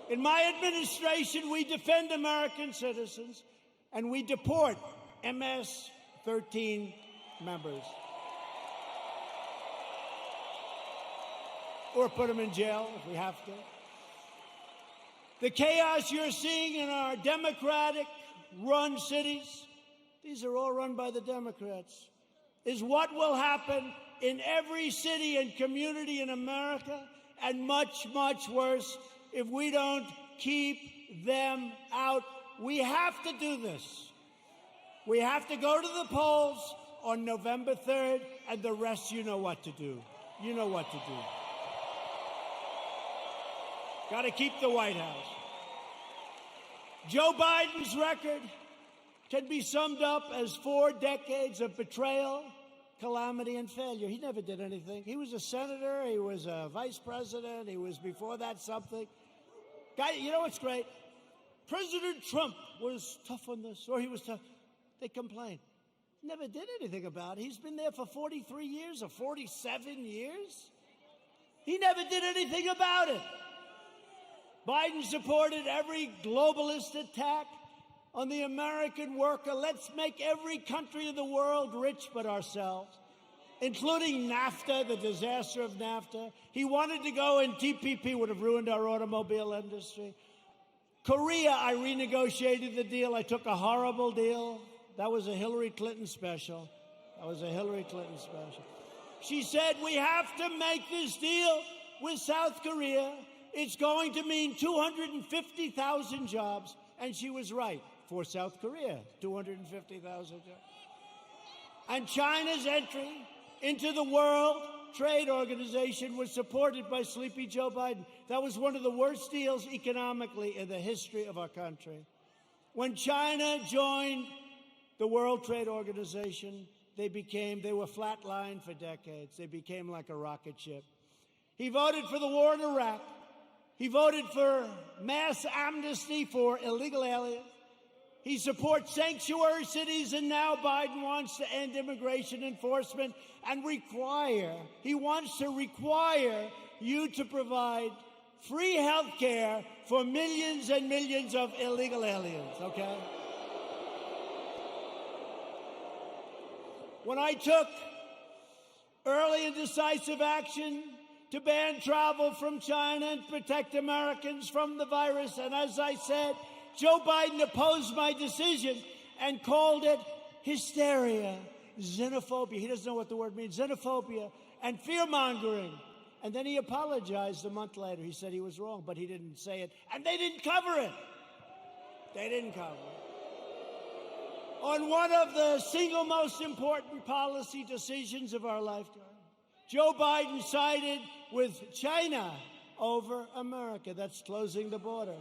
In my administration, we defend American citizens, and we deport MS-13 members. Or put them in jail if we have to. The chaos you're seeing in our Democratic-run cities, these are all run by the Democrats, is what will happen in every city and community in America, and much, much worse if we don't keep them out. We have to do this. We have to go to the polls on November 3rd, and the rest, you know what to do. You know what to do. Got to keep the White House. Joe Biden's record can be summed up as 4 decades of betrayal, calamity, and failure. He never did anything. He was a senator. He was a vice president. He was before that something. Guy, you know what's great? President Trump was tough on this, or he was tough. They complained. Never did anything about it. He's been there for 43 years or 47 years. He never did anything about it. Biden supported every globalist attack on the American worker. Let's make every country in the world rich but ourselves, including NAFTA, the disaster of NAFTA. He wanted to go, and TPP would have ruined our automobile industry. Korea, I renegotiated the deal. I took a horrible deal. That was a Hillary Clinton special. That was a Hillary Clinton special. She said, we have to make this deal with South Korea. It's going to mean 250,000 jobs. And she was right. For South Korea, 250,000 jobs. And China's entry into the World Trade Organization was supported by Sleepy Joe Biden. That was one of the worst deals economically in the history of our country. When China joined the World Trade Organization, they were flatlined for decades. They became like a rocket ship. He voted for the war in Iraq. He voted for mass amnesty for illegal aliens. He supports sanctuary cities, and now Biden wants to end immigration enforcement and he wants to require you to provide free health care for millions and millions of illegal aliens, okay? When I took early and decisive action to ban travel from China and protect Americans from the virus, and as I said, Joe Biden opposed my decision and called it hysteria, xenophobia. He doesn't know what the word means, xenophobia, and fear-mongering. And then he apologized a month later. He said he was wrong, but he didn't say it. And they didn't cover it. They didn't cover it. On one of the single most important policy decisions of our lifetime, Joe Biden sided with China over America. That's closing the border.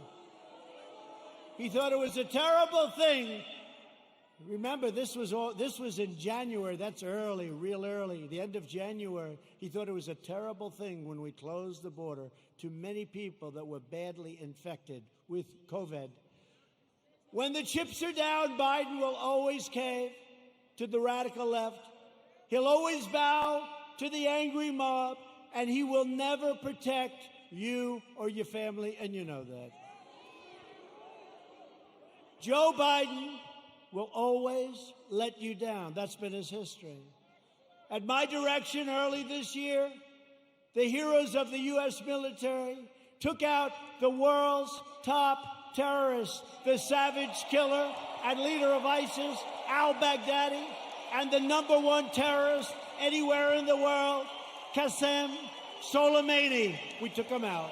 He thought it was a terrible thing. Remember, this was in January. That's early, real early, the end of January. He thought it was a terrible thing when we closed the border to many people that were badly infected with COVID. When the chips are down, Biden will always cave to the radical left. He'll always bow to the angry mob, and he will never protect you or your family, and you know that. Joe Biden will always let you down. That's been his history. At my direction early this year, the heroes of the U.S. military took out the world's top terrorist, the savage killer and leader of ISIS, al-Baghdadi, and the #1 terrorist anywhere in the world, Qasem Soleimani. We took him out.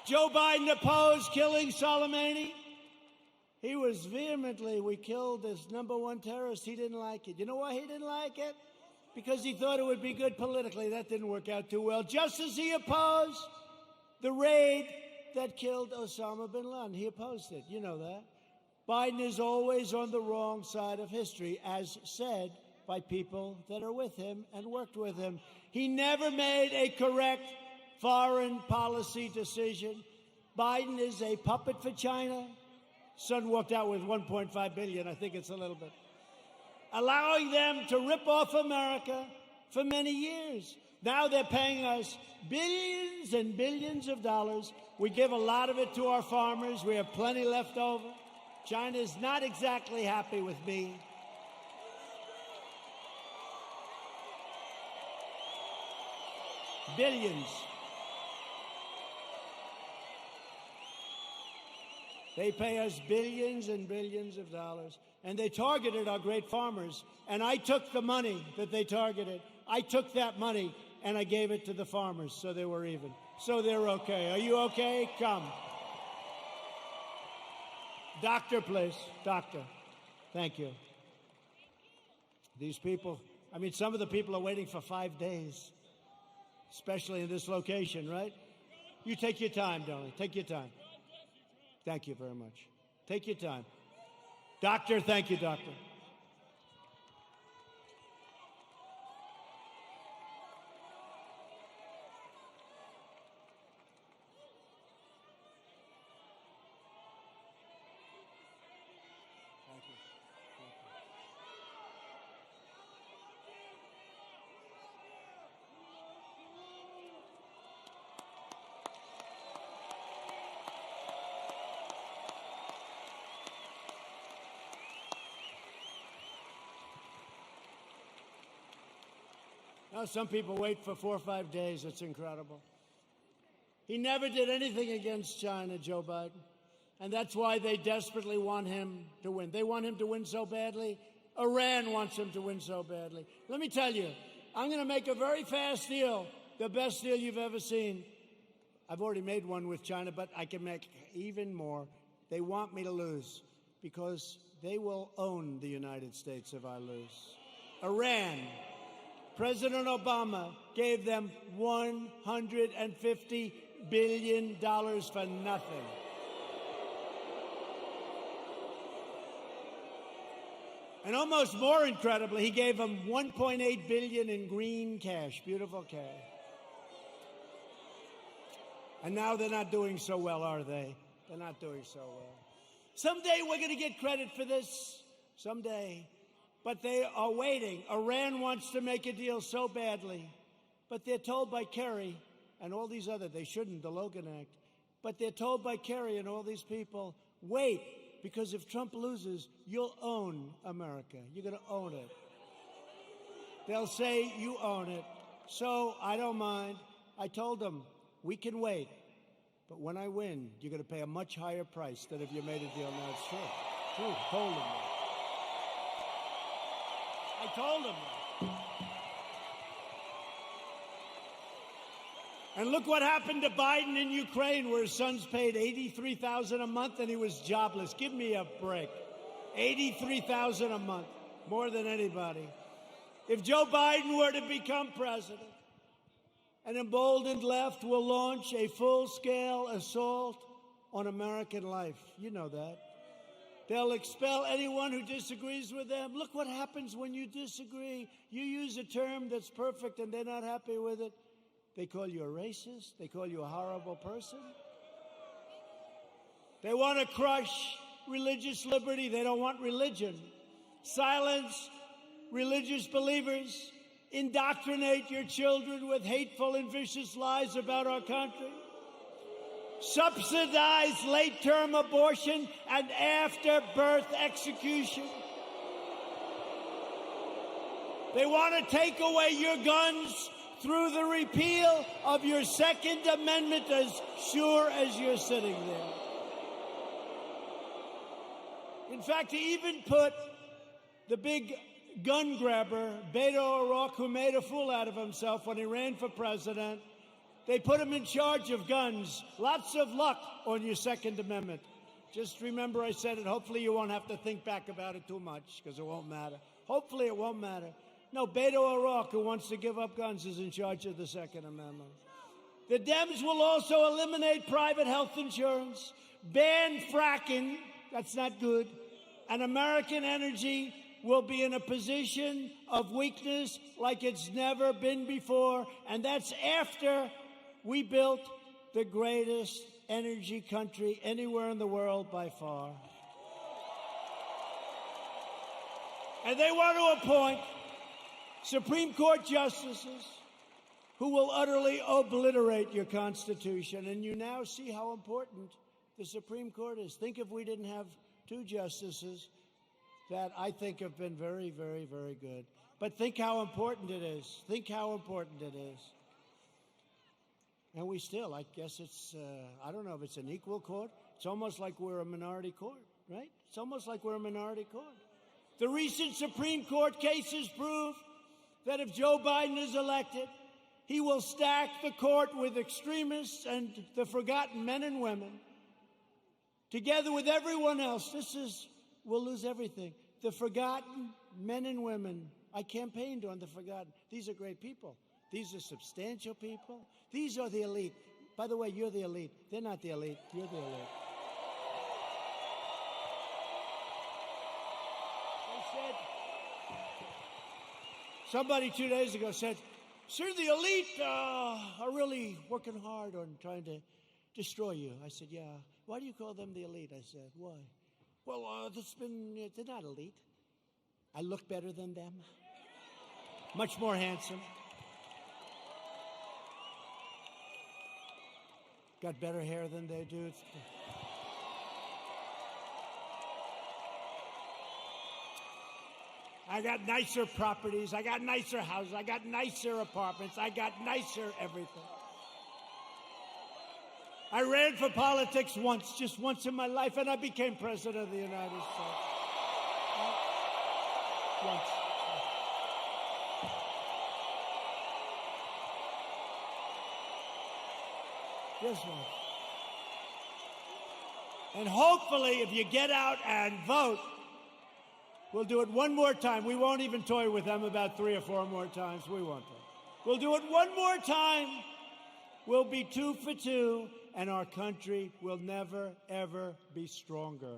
Joe Biden opposed killing Soleimani. He was we killed this #1 terrorist. He didn't like it. You know why he didn't like it? Because he thought it would be good politically. That didn't work out too well. Just as he opposed the raid that killed Osama bin Laden. He opposed it. You know that. Biden is always on the wrong side of history, as said by people that are with him and worked with him. He never made a correct foreign policy decision. Biden is a puppet for China. Son walked out with $1.5 billion. I think it's a little bit. Allowing them to rip off America for many years. Now they're paying us billions and billions of dollars. We give a lot of it to our farmers. We have plenty left over. China is not exactly happy with me. Billions. They pay us billions and billions of dollars, and they targeted our great farmers. And I took the money that they targeted. I took that money, and I gave it to the farmers, so they were even. So they're okay. Are you okay? Come. Doctor, please. Doctor. Thank you. These people, I mean, some of the people are waiting for 5 days, especially in this location, right? You take your time, darling. Take your time. Thank you very much. Take your time. Doctor, thank you, doctor. Thank you. Now, some people wait for 4 or 5 days. It's incredible. He never did anything against China, Joe Biden. And that's why they desperately want him to win. They want him to win so badly. Iran wants him to win so badly. Let me tell you, I'm going to make a very fast deal, the best deal you've ever seen. I've already made one with China, but I can make even more. They want me to lose because they will own the United States if I lose. Iran. President Obama gave them $150 billion for nothing. And almost more incredibly, he gave them $1.8 billion in green cash, beautiful cash. And now they're not doing so well, are they? They're not doing so well. Someday we're going to get credit for this. Someday. But they are waiting. Iran wants to make a deal so badly. But they're told by Kerry and all these other, they shouldn't, the Logan Act. But they're told by Kerry and all these people, wait, because if Trump loses, you'll own America. You're going to own it. They'll say you own it. So I don't mind. I told them, we can wait. But when I win, you're going to pay a much higher price than if you made a deal now. It's true. True. Told them that. I told them that. And look what happened to Biden in Ukraine, where his son's paid $83,000 a month and he was jobless. Give me a break. $83,000 a month, more than anybody. If Joe Biden were to become president, an emboldened left will launch a full-scale assault on American life. You know that. They'll expel anyone who disagrees with them. Look what happens when you disagree. You use a term that's perfect and they're not happy with it. They call you a racist. They call you a horrible person. They want to crush religious liberty. They don't want religion. Silence religious believers. Indoctrinate your children with hateful and vicious lies about our country. Subsidize late-term abortion and after-birth execution. They want to take away your guns through the repeal of your Second Amendment, as sure as you're sitting there. In fact, he even put the big gun grabber, Beto O'Rourke, who made a fool out of himself when he ran for president, they put him in charge of guns. Lots of luck on your Second Amendment. Just remember I said it. Hopefully you won't have to think back about it too much, because it won't matter. Hopefully it won't matter. No, Beto O'Rourke, who wants to give up guns, is in charge of the Second Amendment. The Dems will also eliminate private health insurance, ban fracking, that's not good, and American energy will be in a position of weakness like it's never been before, and that's after we built the greatest energy country anywhere in the world by far. And they want to appoint Supreme Court justices who will utterly obliterate your Constitution. And you now see how important the Supreme Court is. Think if we didn't have two justices that I think have been very, very, very good. But think how important it is. Think how important it is. And we still, I guess it's, I don't know if it's an equal court. It's almost like we're a minority court, right? It's almost like we're a minority court. The recent Supreme Court cases prove that if Joe Biden is elected, he will stack the court with extremists and the forgotten men and women. Together with everyone else, we'll lose everything. The forgotten men and women. I campaigned on the forgotten. These are great people. These are substantial people. These are the elite. By the way, you're the elite. They're not the elite. You're the elite. Somebody 2 days ago said, sir, the elite are really working hard on trying to destroy you. I said, yeah. Why do you call them the elite? I said, why? Well, they're not elite. I look better than them. Much more handsome. Got better hair than they do. I got nicer properties. I got nicer houses. I got nicer apartments. I got nicer everything. I ran for politics once, just once in my life, and I became president of the United States. Once. Just once. And hopefully, if you get out and vote, we'll do it one more time. We won't even toy with them about 3 or 4 more times. We won't. We'll do it one more time. We'll be 2 for 2, and our country will never, ever be stronger.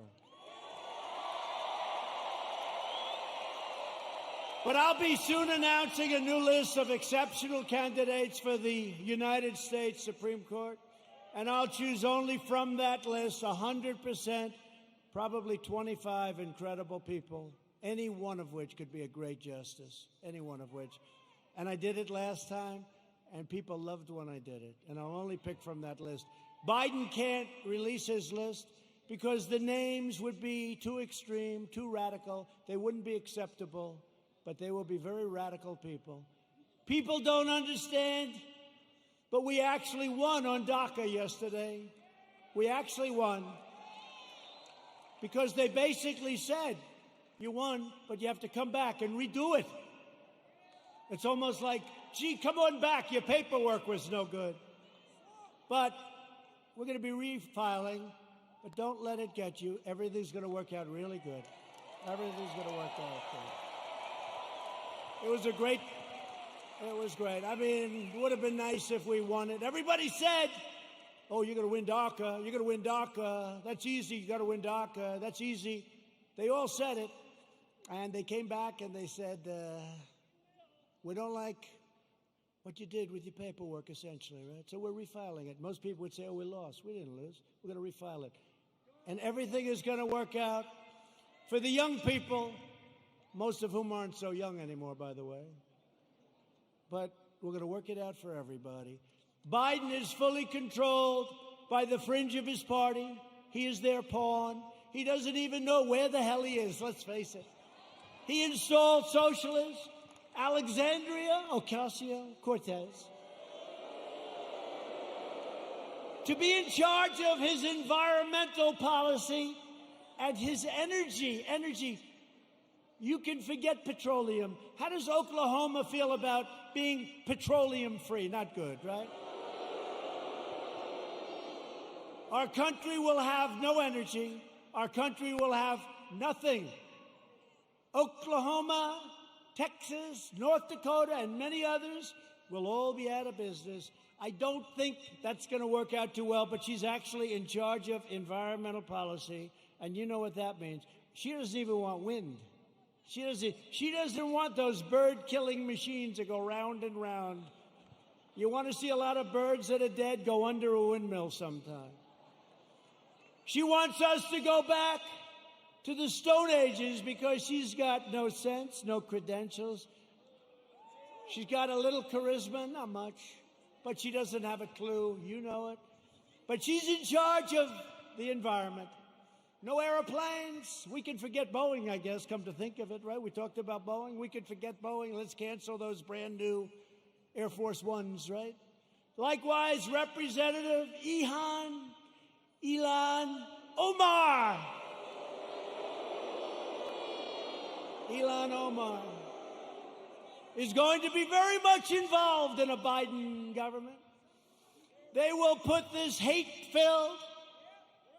But I'll be soon announcing a new list of exceptional candidates for the United States Supreme Court, and I'll choose only from that list 100%, probably 25 incredible people, any one of which could be a great justice, any one of which. And I did it last time, and people loved when I did it, and I'll only pick from that list. Biden can't release his list because the names would be too extreme, too radical. They wouldn't be acceptable, but they will be very radical people. People don't understand, but we actually won on DACA yesterday. We actually won because they basically said, you won, but you have to come back and redo it. It's almost like, gee, come on back. Your paperwork was no good. But we're going to be refiling, but don't let it get you. Everything's going to work out really good. Everything's going to work out good. It was great. I mean, it would have been nice if we won it. Everybody said, oh, you're going to win DACA. You're going to win DACA. That's easy. You got to win DACA. That's easy. They all said it. And they came back and they said, we don't like what you did with your paperwork, essentially, right? So we're refiling it. Most people would say, oh, we lost. We didn't lose. We're going to refile it. And everything is going to work out for the young people, most of whom aren't so young anymore, by the way. But we're going to work it out for everybody. Biden is fully controlled by the fringe of his party. He is their pawn. He doesn't even know where the hell he is, let's face it. He installed socialists, Alexandria Ocasio-Cortez, to be in charge of his environmental policy and his energy. You can forget petroleum. How does Oklahoma feel about being petroleum-free? Not good, right? Our country will have no energy. Our country will have nothing. Oklahoma, Texas, North Dakota, and many others will all be out of business. I don't think that's going to work out too well, but she's actually in charge of environmental policy, and you know what that means. She doesn't even want wind. She doesn't want those bird-killing machines that go round and round. You want to see a lot of birds that are dead? Go under a windmill sometime. She wants us to go back to the Stone Ages because she's got no sense, no credentials. She's got a little charisma, not much, but she doesn't have a clue. You know it. But she's in charge of the environment. No airplanes. We can forget Boeing, I guess, come to think of it, right? We talked about Boeing. We could forget Boeing. Let's cancel those brand new Air Force Ones, right? Likewise, Representative Ilhan Omar is going to be very much involved in a Biden government. They will put this hate-filled,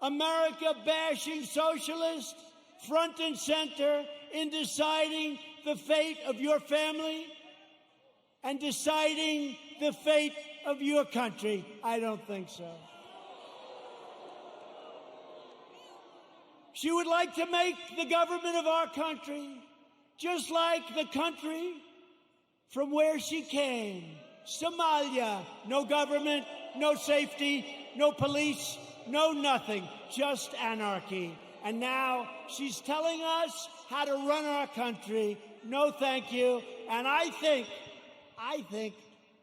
America-bashing socialist front and center in deciding the fate of your family and deciding the fate of your country. I don't think so. She would like to make the government of our country just like the country from where she came, Somalia. No government, no safety, no police, no nothing, just anarchy. And now she's telling us how to run our country. No, thank you. And I think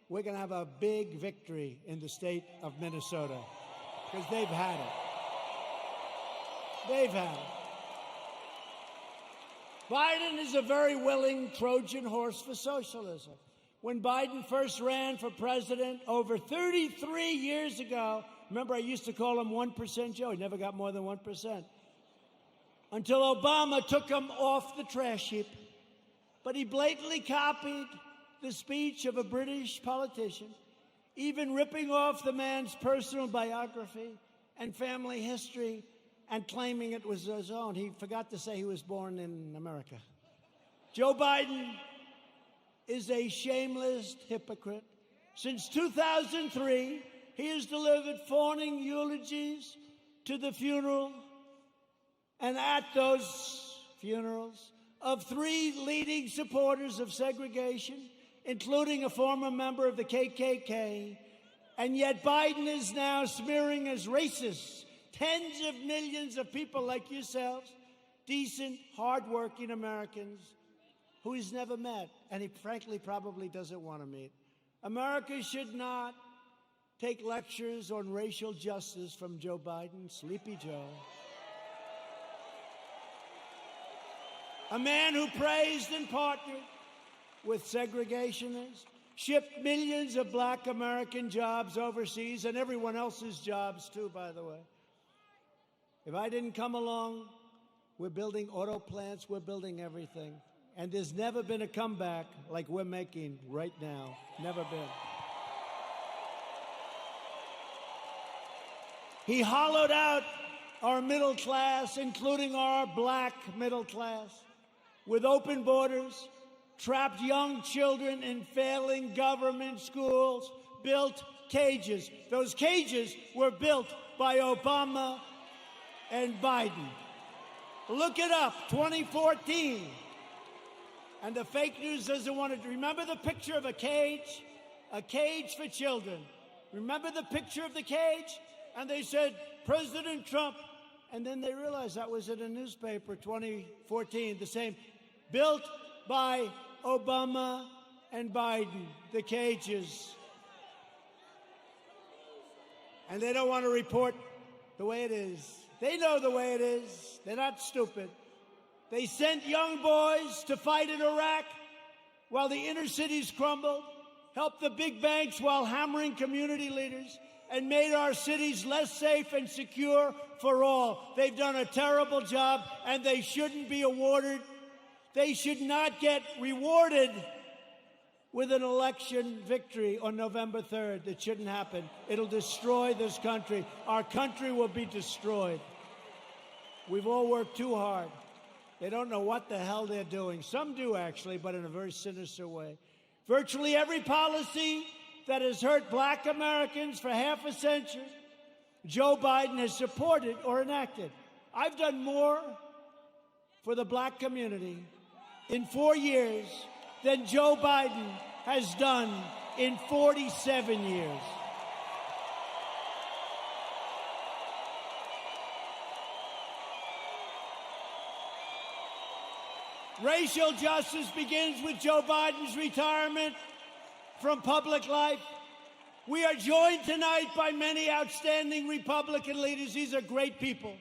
we're going to have a big victory in the state of Minnesota because they've had it. They've had it. Biden is a very willing Trojan horse for socialism. When Biden first ran for president over 33 years ago, remember I used to call him 1% Joe. He never got more than 1%. Until Obama took him off the trash heap. But he blatantly copied the speech of a British politician, even ripping off the man's personal biography and family history and claiming it was his own. He forgot to say he was born in America. Joe Biden is a shameless hypocrite. Since 2003, he has delivered fawning eulogies to the funeral, and at those funerals, of 3 leading supporters of segregation, including a former member of the KKK, and yet Biden is now smearing as racist tens of millions of people like yourselves, decent, hardworking Americans who he's never met, and he frankly probably doesn't want to meet. America should not take lectures on racial justice from Joe Biden, Sleepy Joe. A man who praised and partnered with segregationists, shipped millions of black American jobs overseas, and everyone else's jobs too, by the way. If I didn't come along, we're building auto plants, we're building everything. And there's never been a comeback like we're making right now. Never been. He hollowed out our middle class, including our black middle class, with open borders, trapped young children in failing government schools, built cages. Those cages were built by Obama and Biden. Look it up, 2014. And the fake news doesn't want to. Remember the picture of a cage for children. Remember the picture of the cage? And they said, President Trump. And then they realized that was in a newspaper, 2014, the same. Built by Obama and Biden, the cages. And they don't want to report the way it is. They know the way it is. They're not stupid. They sent young boys to fight in Iraq while the inner cities crumbled, helped the big banks while hammering community leaders, and made our cities less safe and secure for all. They've done a terrible job, and they shouldn't be awarded. They should not get rewarded with an election victory on November 3rd. It shouldn't happen. It'll destroy this country. Our country will be destroyed. We've all worked too hard. They don't know what the hell they're doing. Some do, actually, but in a very sinister way. Virtually every policy that has hurt black Americans for half a century, Joe Biden has supported or enacted. I've done more for the black community in 4 years than Joe Biden has done in 47 years. Racial justice begins with Joe Biden's retirement from public life. We are joined tonight by many outstanding Republican leaders. These are great people.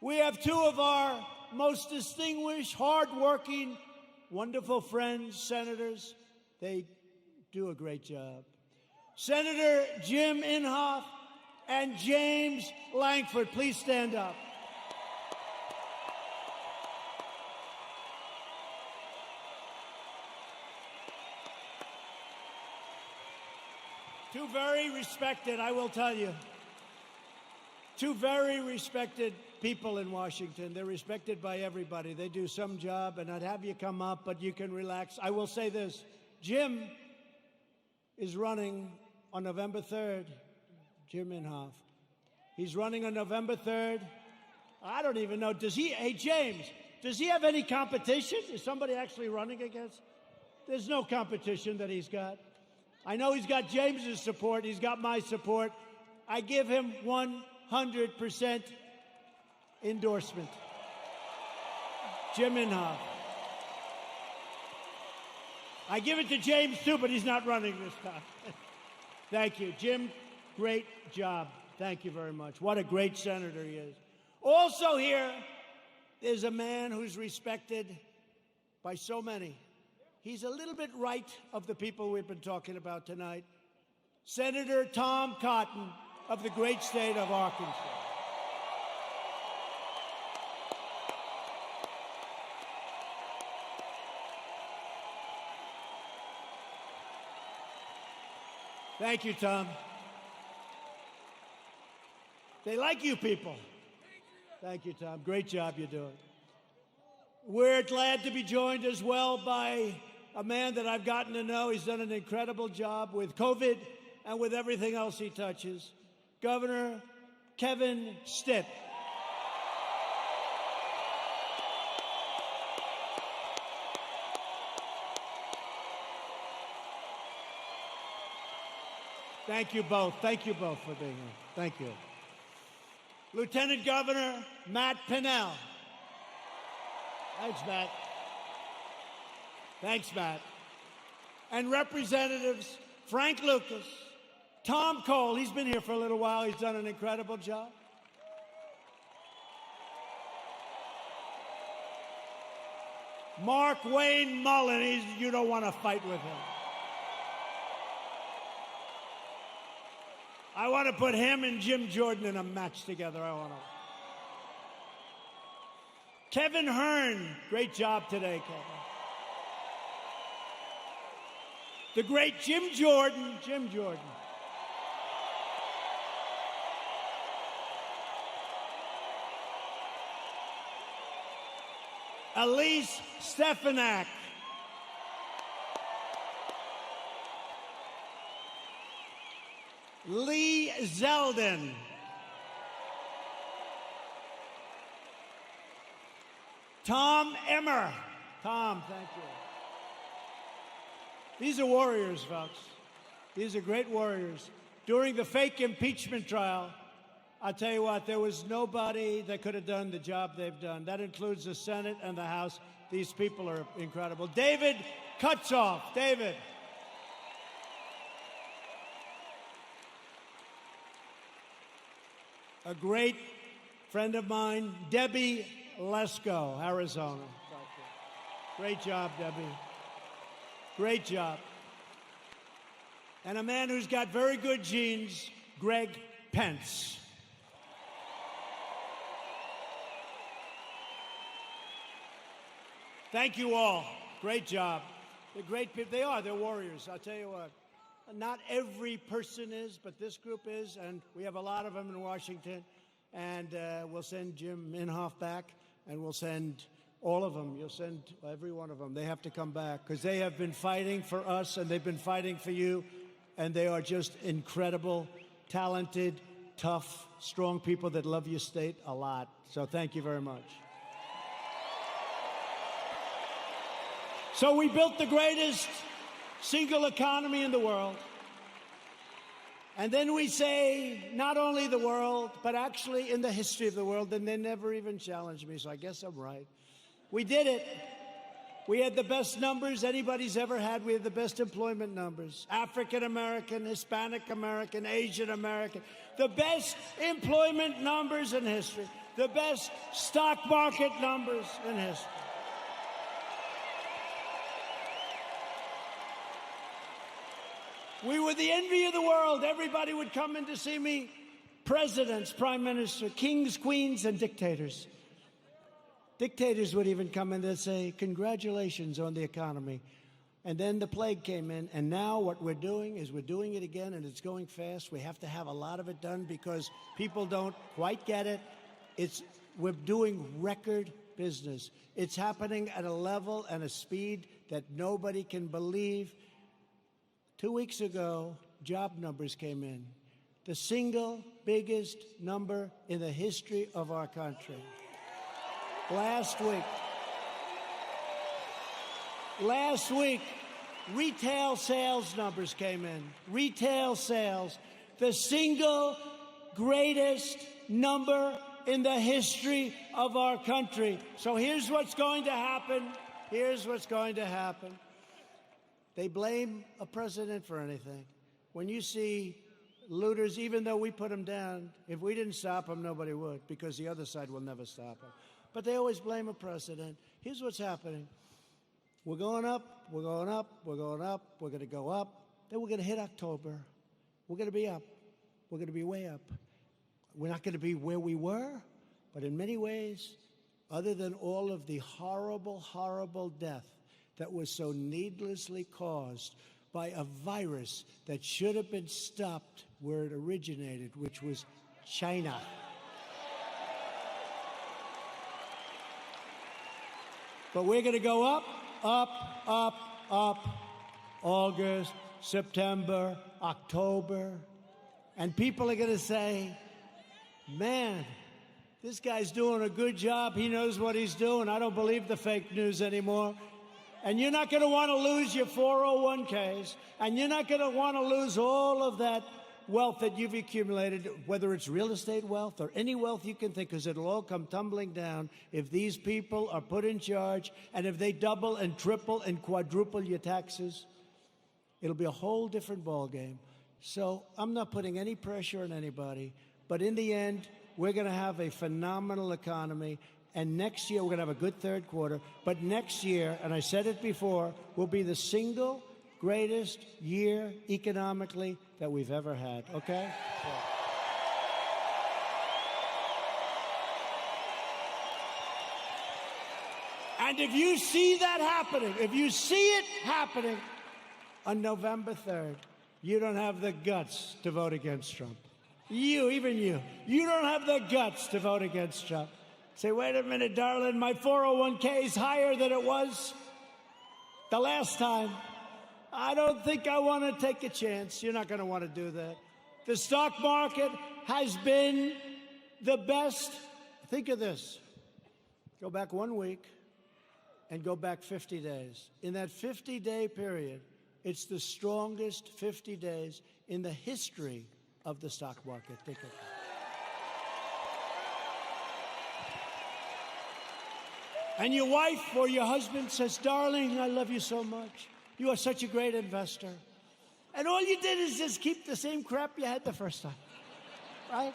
We have 2 of our most distinguished, hardworking, wonderful friends, senators. They do a great job. Senator Jim Inhofe and James Lankford, please stand up. Two very respected, I will tell you, 2 very respected people in Washington. They're respected by everybody. They do some job, and I'd have you come up, but you can relax. I will say this. Jim is running on November 3rd. Jim Inhofe. He's running on November 3rd. I don't even know. Hey, James, does he have any competition? Is somebody actually running against? There's no competition that he's got. I know he's got James's support. He's got my support. I give him 100% endorsement. Jim Inhofe. I give it to James, too, but he's not running this time. Thank you. Jim, great job. Thank you very much. What a great senator he is. Also here is a man who's respected by so many. He's a little bit right of the people we've been talking about tonight. Senator Tom Cotton of the great state of Arkansas. Thank you, Tom. They like you people. Thank you, Tom. Great job you're doing. We're glad to be joined as well by a man that I've gotten to know. He's done an incredible job with COVID and with everything else he touches. Governor Kevin Stitt. Thank you both. Thank you both for being here. Thank you. Lieutenant Governor Matt Pinnell. Thanks, Matt. Thanks, Matt. And Representatives Frank Lucas, Tom Cole. He's been here for a little while. He's done an incredible job. Mark Wayne Mullen. You don't want to fight with him. I want to put him and Jim Jordan in a match together. I want to. Kevin Hearn. Great job today, Kevin. The great Jim Jordan. Jim Jordan. Elise Stefanak. Lee Zeldin. Tom Emmer. Tom, thank you. These are warriors, folks. These are great warriors. During the fake impeachment trial, I'll tell you what, there was nobody that could have done the job they've done. That includes the Senate and the House. These people are incredible. David Kutzoff. David. A great friend of mine, Debbie Lesko, Arizona. Great job, Debbie. Great job. And a man who's got very good genes, Greg Pence. Thank you all. Great job. They're great people. They are. They're warriors. I'll tell you what. Not every person is, but this group is, and we have a lot of them in Washington. And we'll send Jim Inhofe back, and we'll send all of them. You'll send every one of them. They have to come back because they have been fighting for us, and they've been fighting for you, and they are just incredible, talented, tough, strong people that love your state a lot. So thank you very much. So we built the greatest single economy in the world. And then we say, not only the world, but actually in the history of the world, and they never even challenged me, so I guess I'm right. We did it. We had the best numbers anybody's ever had. We had the best employment numbers. African American, Hispanic American, Asian American. The best employment numbers in history. The best stock market numbers in history. We were the envy of the world. Everybody would come in to see me. Presidents, prime minister, kings, queens, and dictators. Dictators would even come in and say, congratulations on the economy. And then the plague came in, and now what we're doing is we're doing it again, and it's going fast. We have to have a lot of it done because people don't quite get it. We're doing record business. It's happening at a level and a speed that nobody can believe. 2 weeks ago, job numbers came in. The single biggest number in the history of our country. Last week, retail sales numbers came in. Retail sales, the single greatest number in the history of our country. So here's what's going to happen. Here's what's going to happen. They blame a president for anything. When you see looters, even though we put them down, if we didn't stop them, nobody would, because the other side will never stop them. But they always blame a president. Here's what's happening. We're going up, we're going up, we're going up, we're going to go up. Then we're going to hit October. We're going to be up. We're going to be way up. We're not going to be where we were, but in many ways, other than all of the horrible, horrible death that was so needlessly caused by a virus that should have been stopped where it originated, which was China. But we're going to go up, up, up, up, August, September, October. And people are going to say, man, this guy's doing a good job. He knows what he's doing. I don't believe the fake news anymore. And you're not going to want to lose your 401ks. And you're not going to want to lose all of that wealth that you've accumulated, whether it's real estate wealth or any wealth you can think, because it'll all come tumbling down if these people are put in charge, and if they double and triple and quadruple your taxes, it'll be a whole different ballgame. So I'm not putting any pressure on anybody, but in the end, we're going to have a phenomenal economy, and next year we're going to have a good third quarter, but next year, and I said it before, will be the single greatest year economically that we've ever had, okay? And if you see that happening, if you see it happening on November 3rd, you don't have the guts to vote against Trump. Even you don't have the guts to vote against Trump. Say, wait a minute, darling, my 401k is higher than it was the last time. I don't think I want to take a chance. You're not going to want to do that. The stock market has been the best. Think of this. Go back 1 week and go back 50 days. In that 50-day period, it's the strongest 50 days in the history of the stock market. Think of it. And your wife or your husband says, darling, I love you so much. You are such a great investor. And all you did is just keep the same crap you had the first time, right?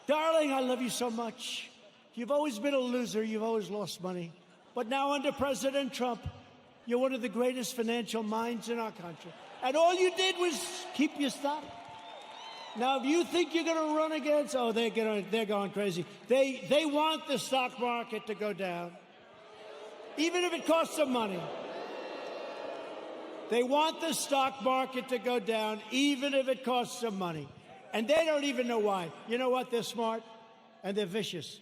Darling, I love you so much. You've always been a loser. You've always lost money. But now under President Trump, you're one of the greatest financial minds in our country. And all you did was keep your stock. Now, if you think you're going to run against, oh, they're going crazy. They want the stock market to go down, even if it costs them money. They want the stock market to go down, even if it costs them money. And they don't even know why. You know what? They're smart and they're vicious,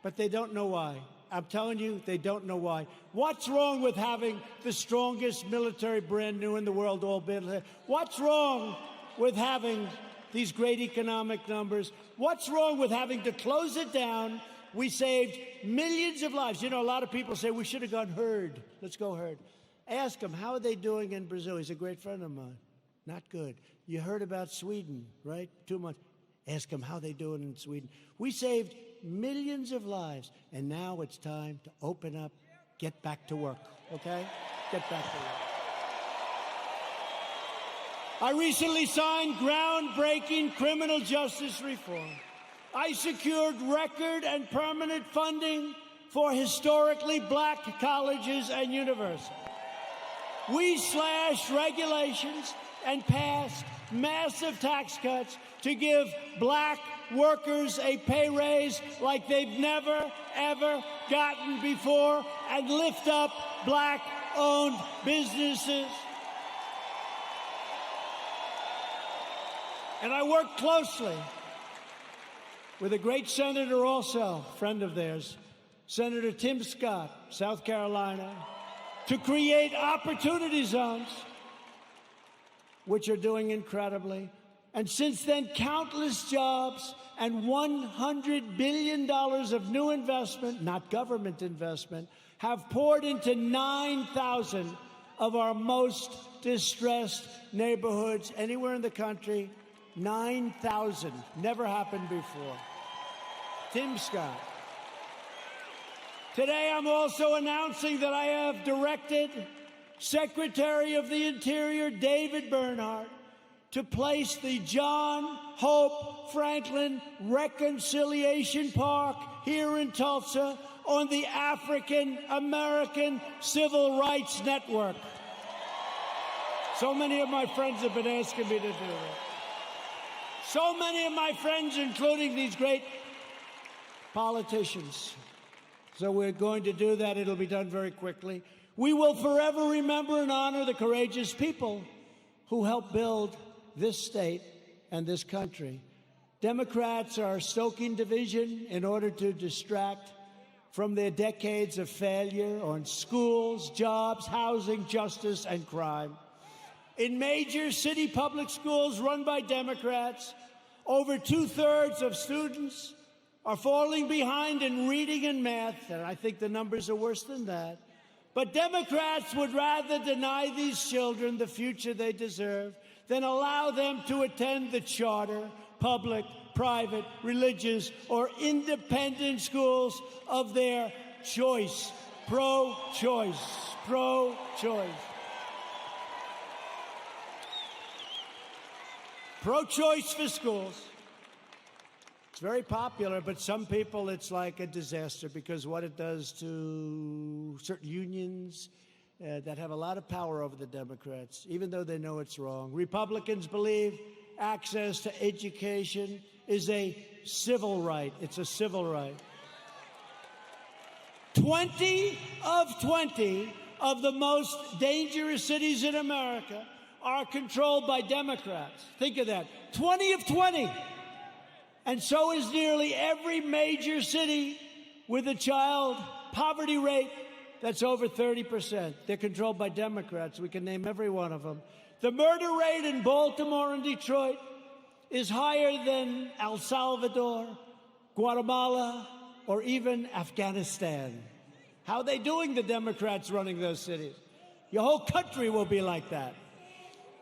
but they don't know why. I'm telling you, they don't know why. What's wrong with having the strongest military brand new in the world all built? What's wrong with having these great economic numbers? What's wrong with having to close it down? We saved millions of lives. You know, a lot of people say we should have gone herd. Let's go herd. Ask him, how are they doing in Brazil? He's a great friend of mine. Not good. You heard about Sweden, right? 2 months. Ask him how they doing in Sweden. We saved millions of lives, and now it's time to open up, get back to work, okay? Get back to work. I recently signed groundbreaking criminal justice reform. I secured record and permanent funding for historically black colleges and universities. We slashed regulations and passed massive tax cuts to give black workers a pay raise like they've never, ever gotten before, and lift up black-owned businesses. And I worked closely with a great senator also, friend of theirs, Senator Tim Scott, South Carolina, to create opportunity zones, which are doing incredibly. And since then, countless jobs and $100 billion of new investment, not government investment, have poured into 9,000 of our most distressed neighborhoods anywhere in the country. 9,000. Never happened before. Tim Scott. Today, I'm also announcing that I have directed Secretary of the Interior David Bernhardt to place the John Hope Franklin Reconciliation Park here in Tulsa on the African American Civil Rights Network. So many of my friends have been asking me to do that. So many of my friends, including these great politicians. So we're going to do that. It'll be done very quickly. We will forever remember and honor the courageous people who helped build this state and this country. Democrats are stoking division in order to distract from their decades of failure on schools, jobs, housing, justice, and crime. In major city public schools run by Democrats, over 2/3 of students are falling behind in reading and math, and I think the numbers are worse than that. But Democrats would rather deny these children the future they deserve then allow them to attend the charter, public, private, religious, or independent schools of their choice. Pro-choice. Pro-choice. Pro-choice for schools. It's very popular, but some people it's like a disaster because what it does to certain unions that have a lot of power over the Democrats, even though they know it's wrong. Republicans believe access to education is a civil right. It's a civil right. 20 of the most dangerous cities in America are controlled by Democrats. Think of that. 20 of 20. And so is nearly every major city with a child poverty rate that's over 30%. They're controlled by Democrats. We can name every one of them. The murder rate in Baltimore and Detroit is higher than El Salvador, Guatemala, or even Afghanistan. How are they doing, the Democrats running those cities? Your whole country will be like that.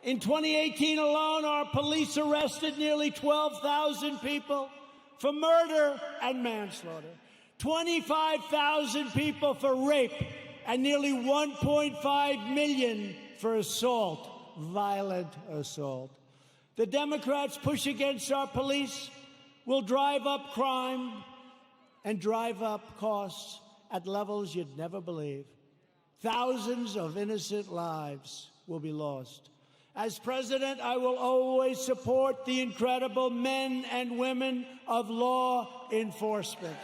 In 2018 alone, our police arrested nearly 12,000 people for murder and manslaughter, 25,000 people for rape, and nearly 1.5 million for assault, violent assault. The Democrats' push against our police will drive up crime and drive up costs at levels you'd never believe. Thousands of innocent lives will be lost. As president, I will always support the incredible men and women of law enforcement.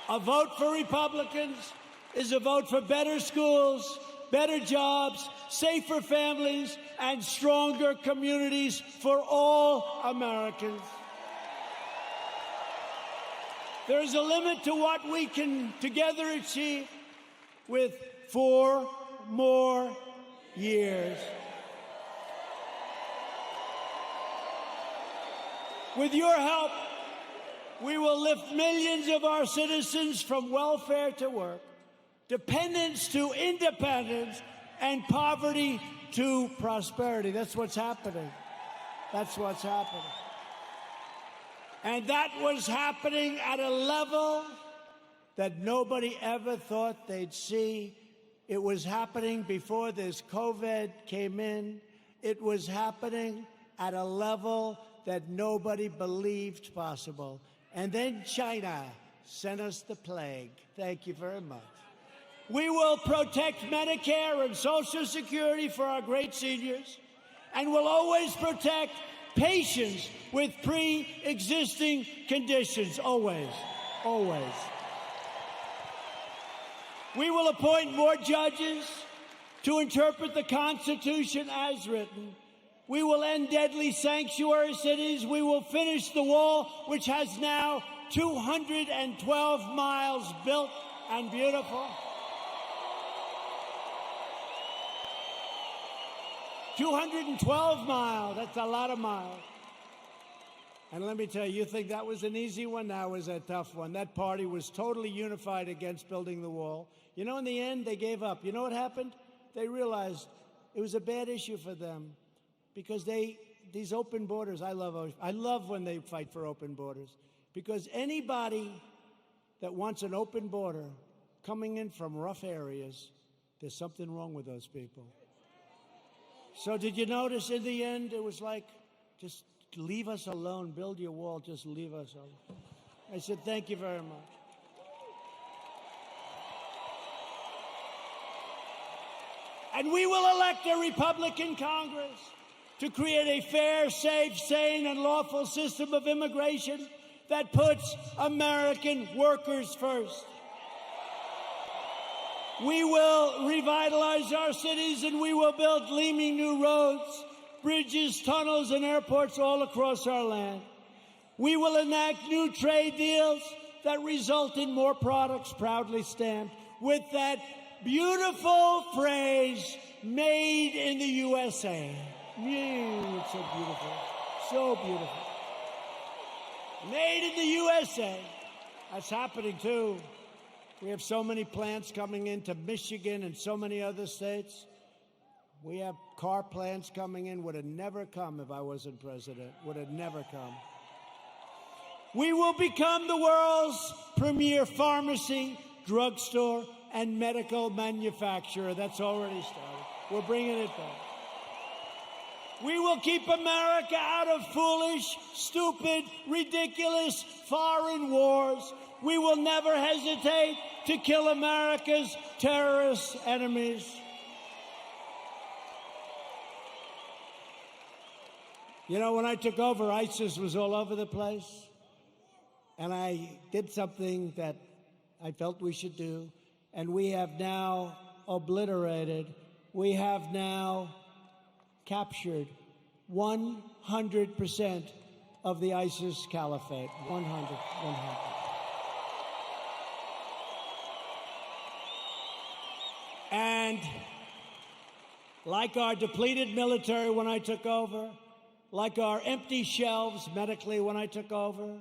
A vote for Republicans is a vote for better schools, better jobs, safer families, and stronger communities for all Americans. There is a limit to what we can together achieve with 4 more years. With your help, we will lift millions of our citizens from welfare to work, dependence to independence, and poverty to prosperity. That's what's happening. That's what's happening. And that was happening at a level that nobody ever thought they'd see. It was happening before this COVID came in. It was happening at a level that nobody believed possible. And then China sent us the plague. Thank you very much. We will protect Medicare and Social Security for our great seniors, and will always protect patients with pre-existing conditions. Always. Always. We will appoint more judges to interpret the Constitution as written. We will end deadly sanctuary cities. We will finish the wall, which has now 212 miles built and beautiful. 212 miles. That's a lot of miles. And let me tell you, you think that was an easy one? That was a tough one. That party was totally unified against building the wall. You know, in the end, they gave up. You know what happened? They realized it was a bad issue for them. Because these open borders, I love when they fight for open borders. Because anybody that wants an open border coming in from rough areas, there's something wrong with those people. So did you notice in the end, it was like, just leave us alone, build your wall, just leave us alone. I said, thank you very much. And we will elect a Republican Congress to create a fair, safe, sane, and lawful system of immigration that puts American workers first. We will revitalize our cities, and we will build gleaming new roads, bridges, tunnels, and airports all across our land. We will enact new trade deals that result in more products proudly stamped with that beautiful phrase, made in the USA. It's so beautiful. So beautiful. Made in the USA. That's happening, too. We have so many plants coming into Michigan and so many other states. We have car plants coming in. Would have never come if I wasn't president. Would have never come. We will become the world's premier pharmacy, drugstore, and medical manufacturer. That's already started. We're bringing it back. We will keep America out of foolish, stupid, ridiculous foreign wars. We will never hesitate to kill America's terrorist enemies. You know, when I took over, ISIS was all over the place. And I did something that I felt we should do. And we have now obliterated, we have now captured 100% of the ISIS caliphate. 100. And like our depleted military when I took over, like our empty shelves medically when I took over,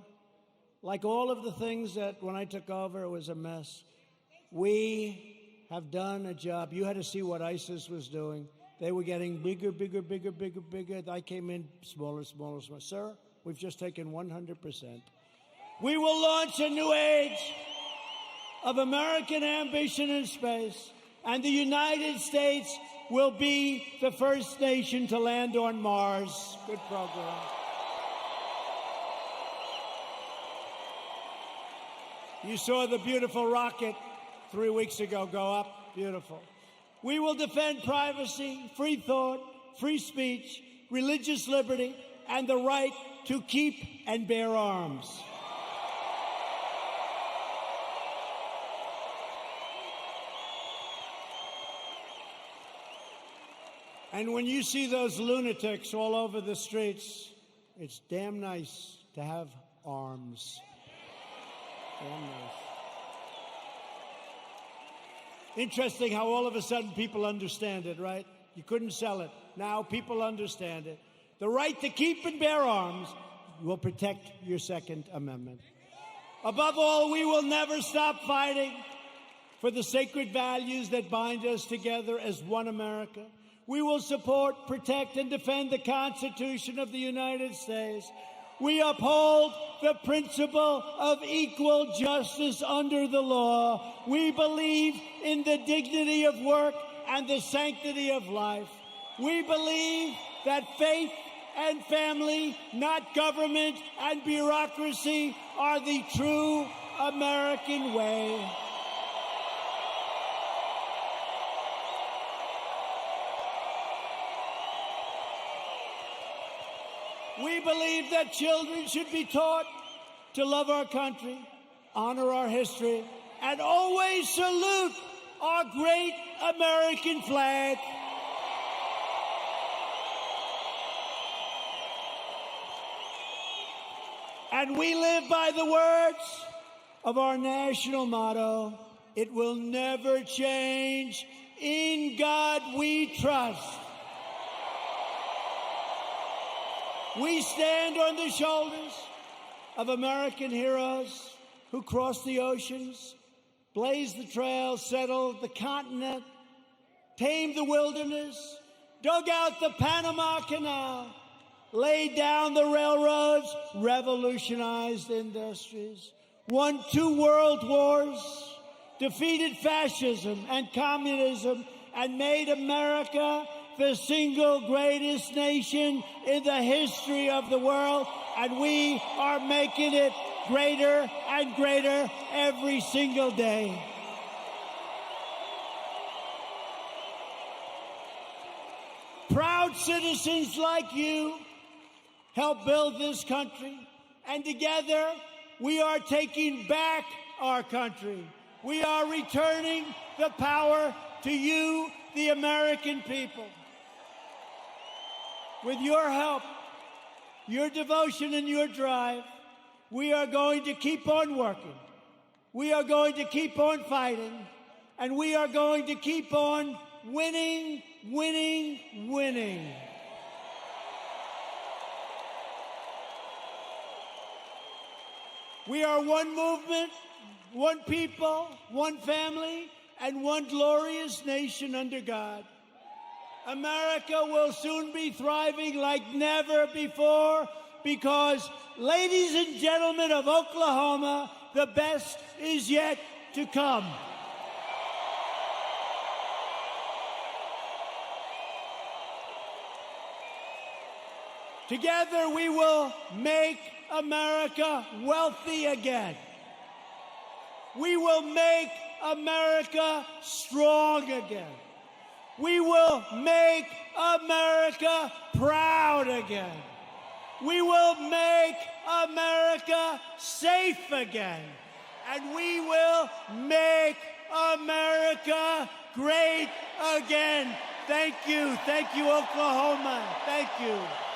like all of the things that when I took over it was a mess, we have done a job. You had to see what ISIS was doing. They were getting bigger. I came in smaller. Sir, we've just taken 100%. We will launch a new age of American ambition in space, and the United States will be the first nation to land on Mars. Good program. You saw the beautiful rocket 3 weeks ago go up. Beautiful. We will defend privacy, free thought, free speech, religious liberty, and the right to keep and bear arms. And when you see those lunatics all over the streets, it's damn nice to have arms. Damn nice. Interesting how all of a sudden people understand it, right? You couldn't sell it. Now people understand it. The right to keep and bear arms will protect your Second Amendment. Above all, we will never stop fighting for the sacred values that bind us together as one America. We will support, protect, and defend the Constitution of the United States. We uphold the principle of equal justice under the law. We believe in the dignity of work and the sanctity of life. We believe that faith and family, not government and bureaucracy, are the true American way. We believe that children should be taught to love our country, honor our history, and always salute our great American flag. And we live by the words of our national motto, it will never change. In God we trust. We stand on the shoulders of American heroes who crossed the oceans, blazed the trails, settled the continent, tamed the wilderness, dug out the Panama Canal, laid down the railroads, revolutionized industries, won 2 world wars, defeated fascism and communism, and made America the single greatest nation in the history of the world, and we are making it greater and greater every single day. Proud citizens like you help build this country, and together we are taking back our country. We are returning the power to you, the American people. With your help, your devotion, and your drive, we are going to keep on working. We are going to keep on fighting. And we are going to keep on winning, winning, winning. We are one movement, one people, one family, and one glorious nation under God. America will soon be thriving like never before because, ladies and gentlemen of Oklahoma, the best is yet to come. Together we will make America wealthy again. We will make America strong again. We will make America proud again. We will make America safe again. And we will make America great again. Thank you. Thank you, Oklahoma. Thank you.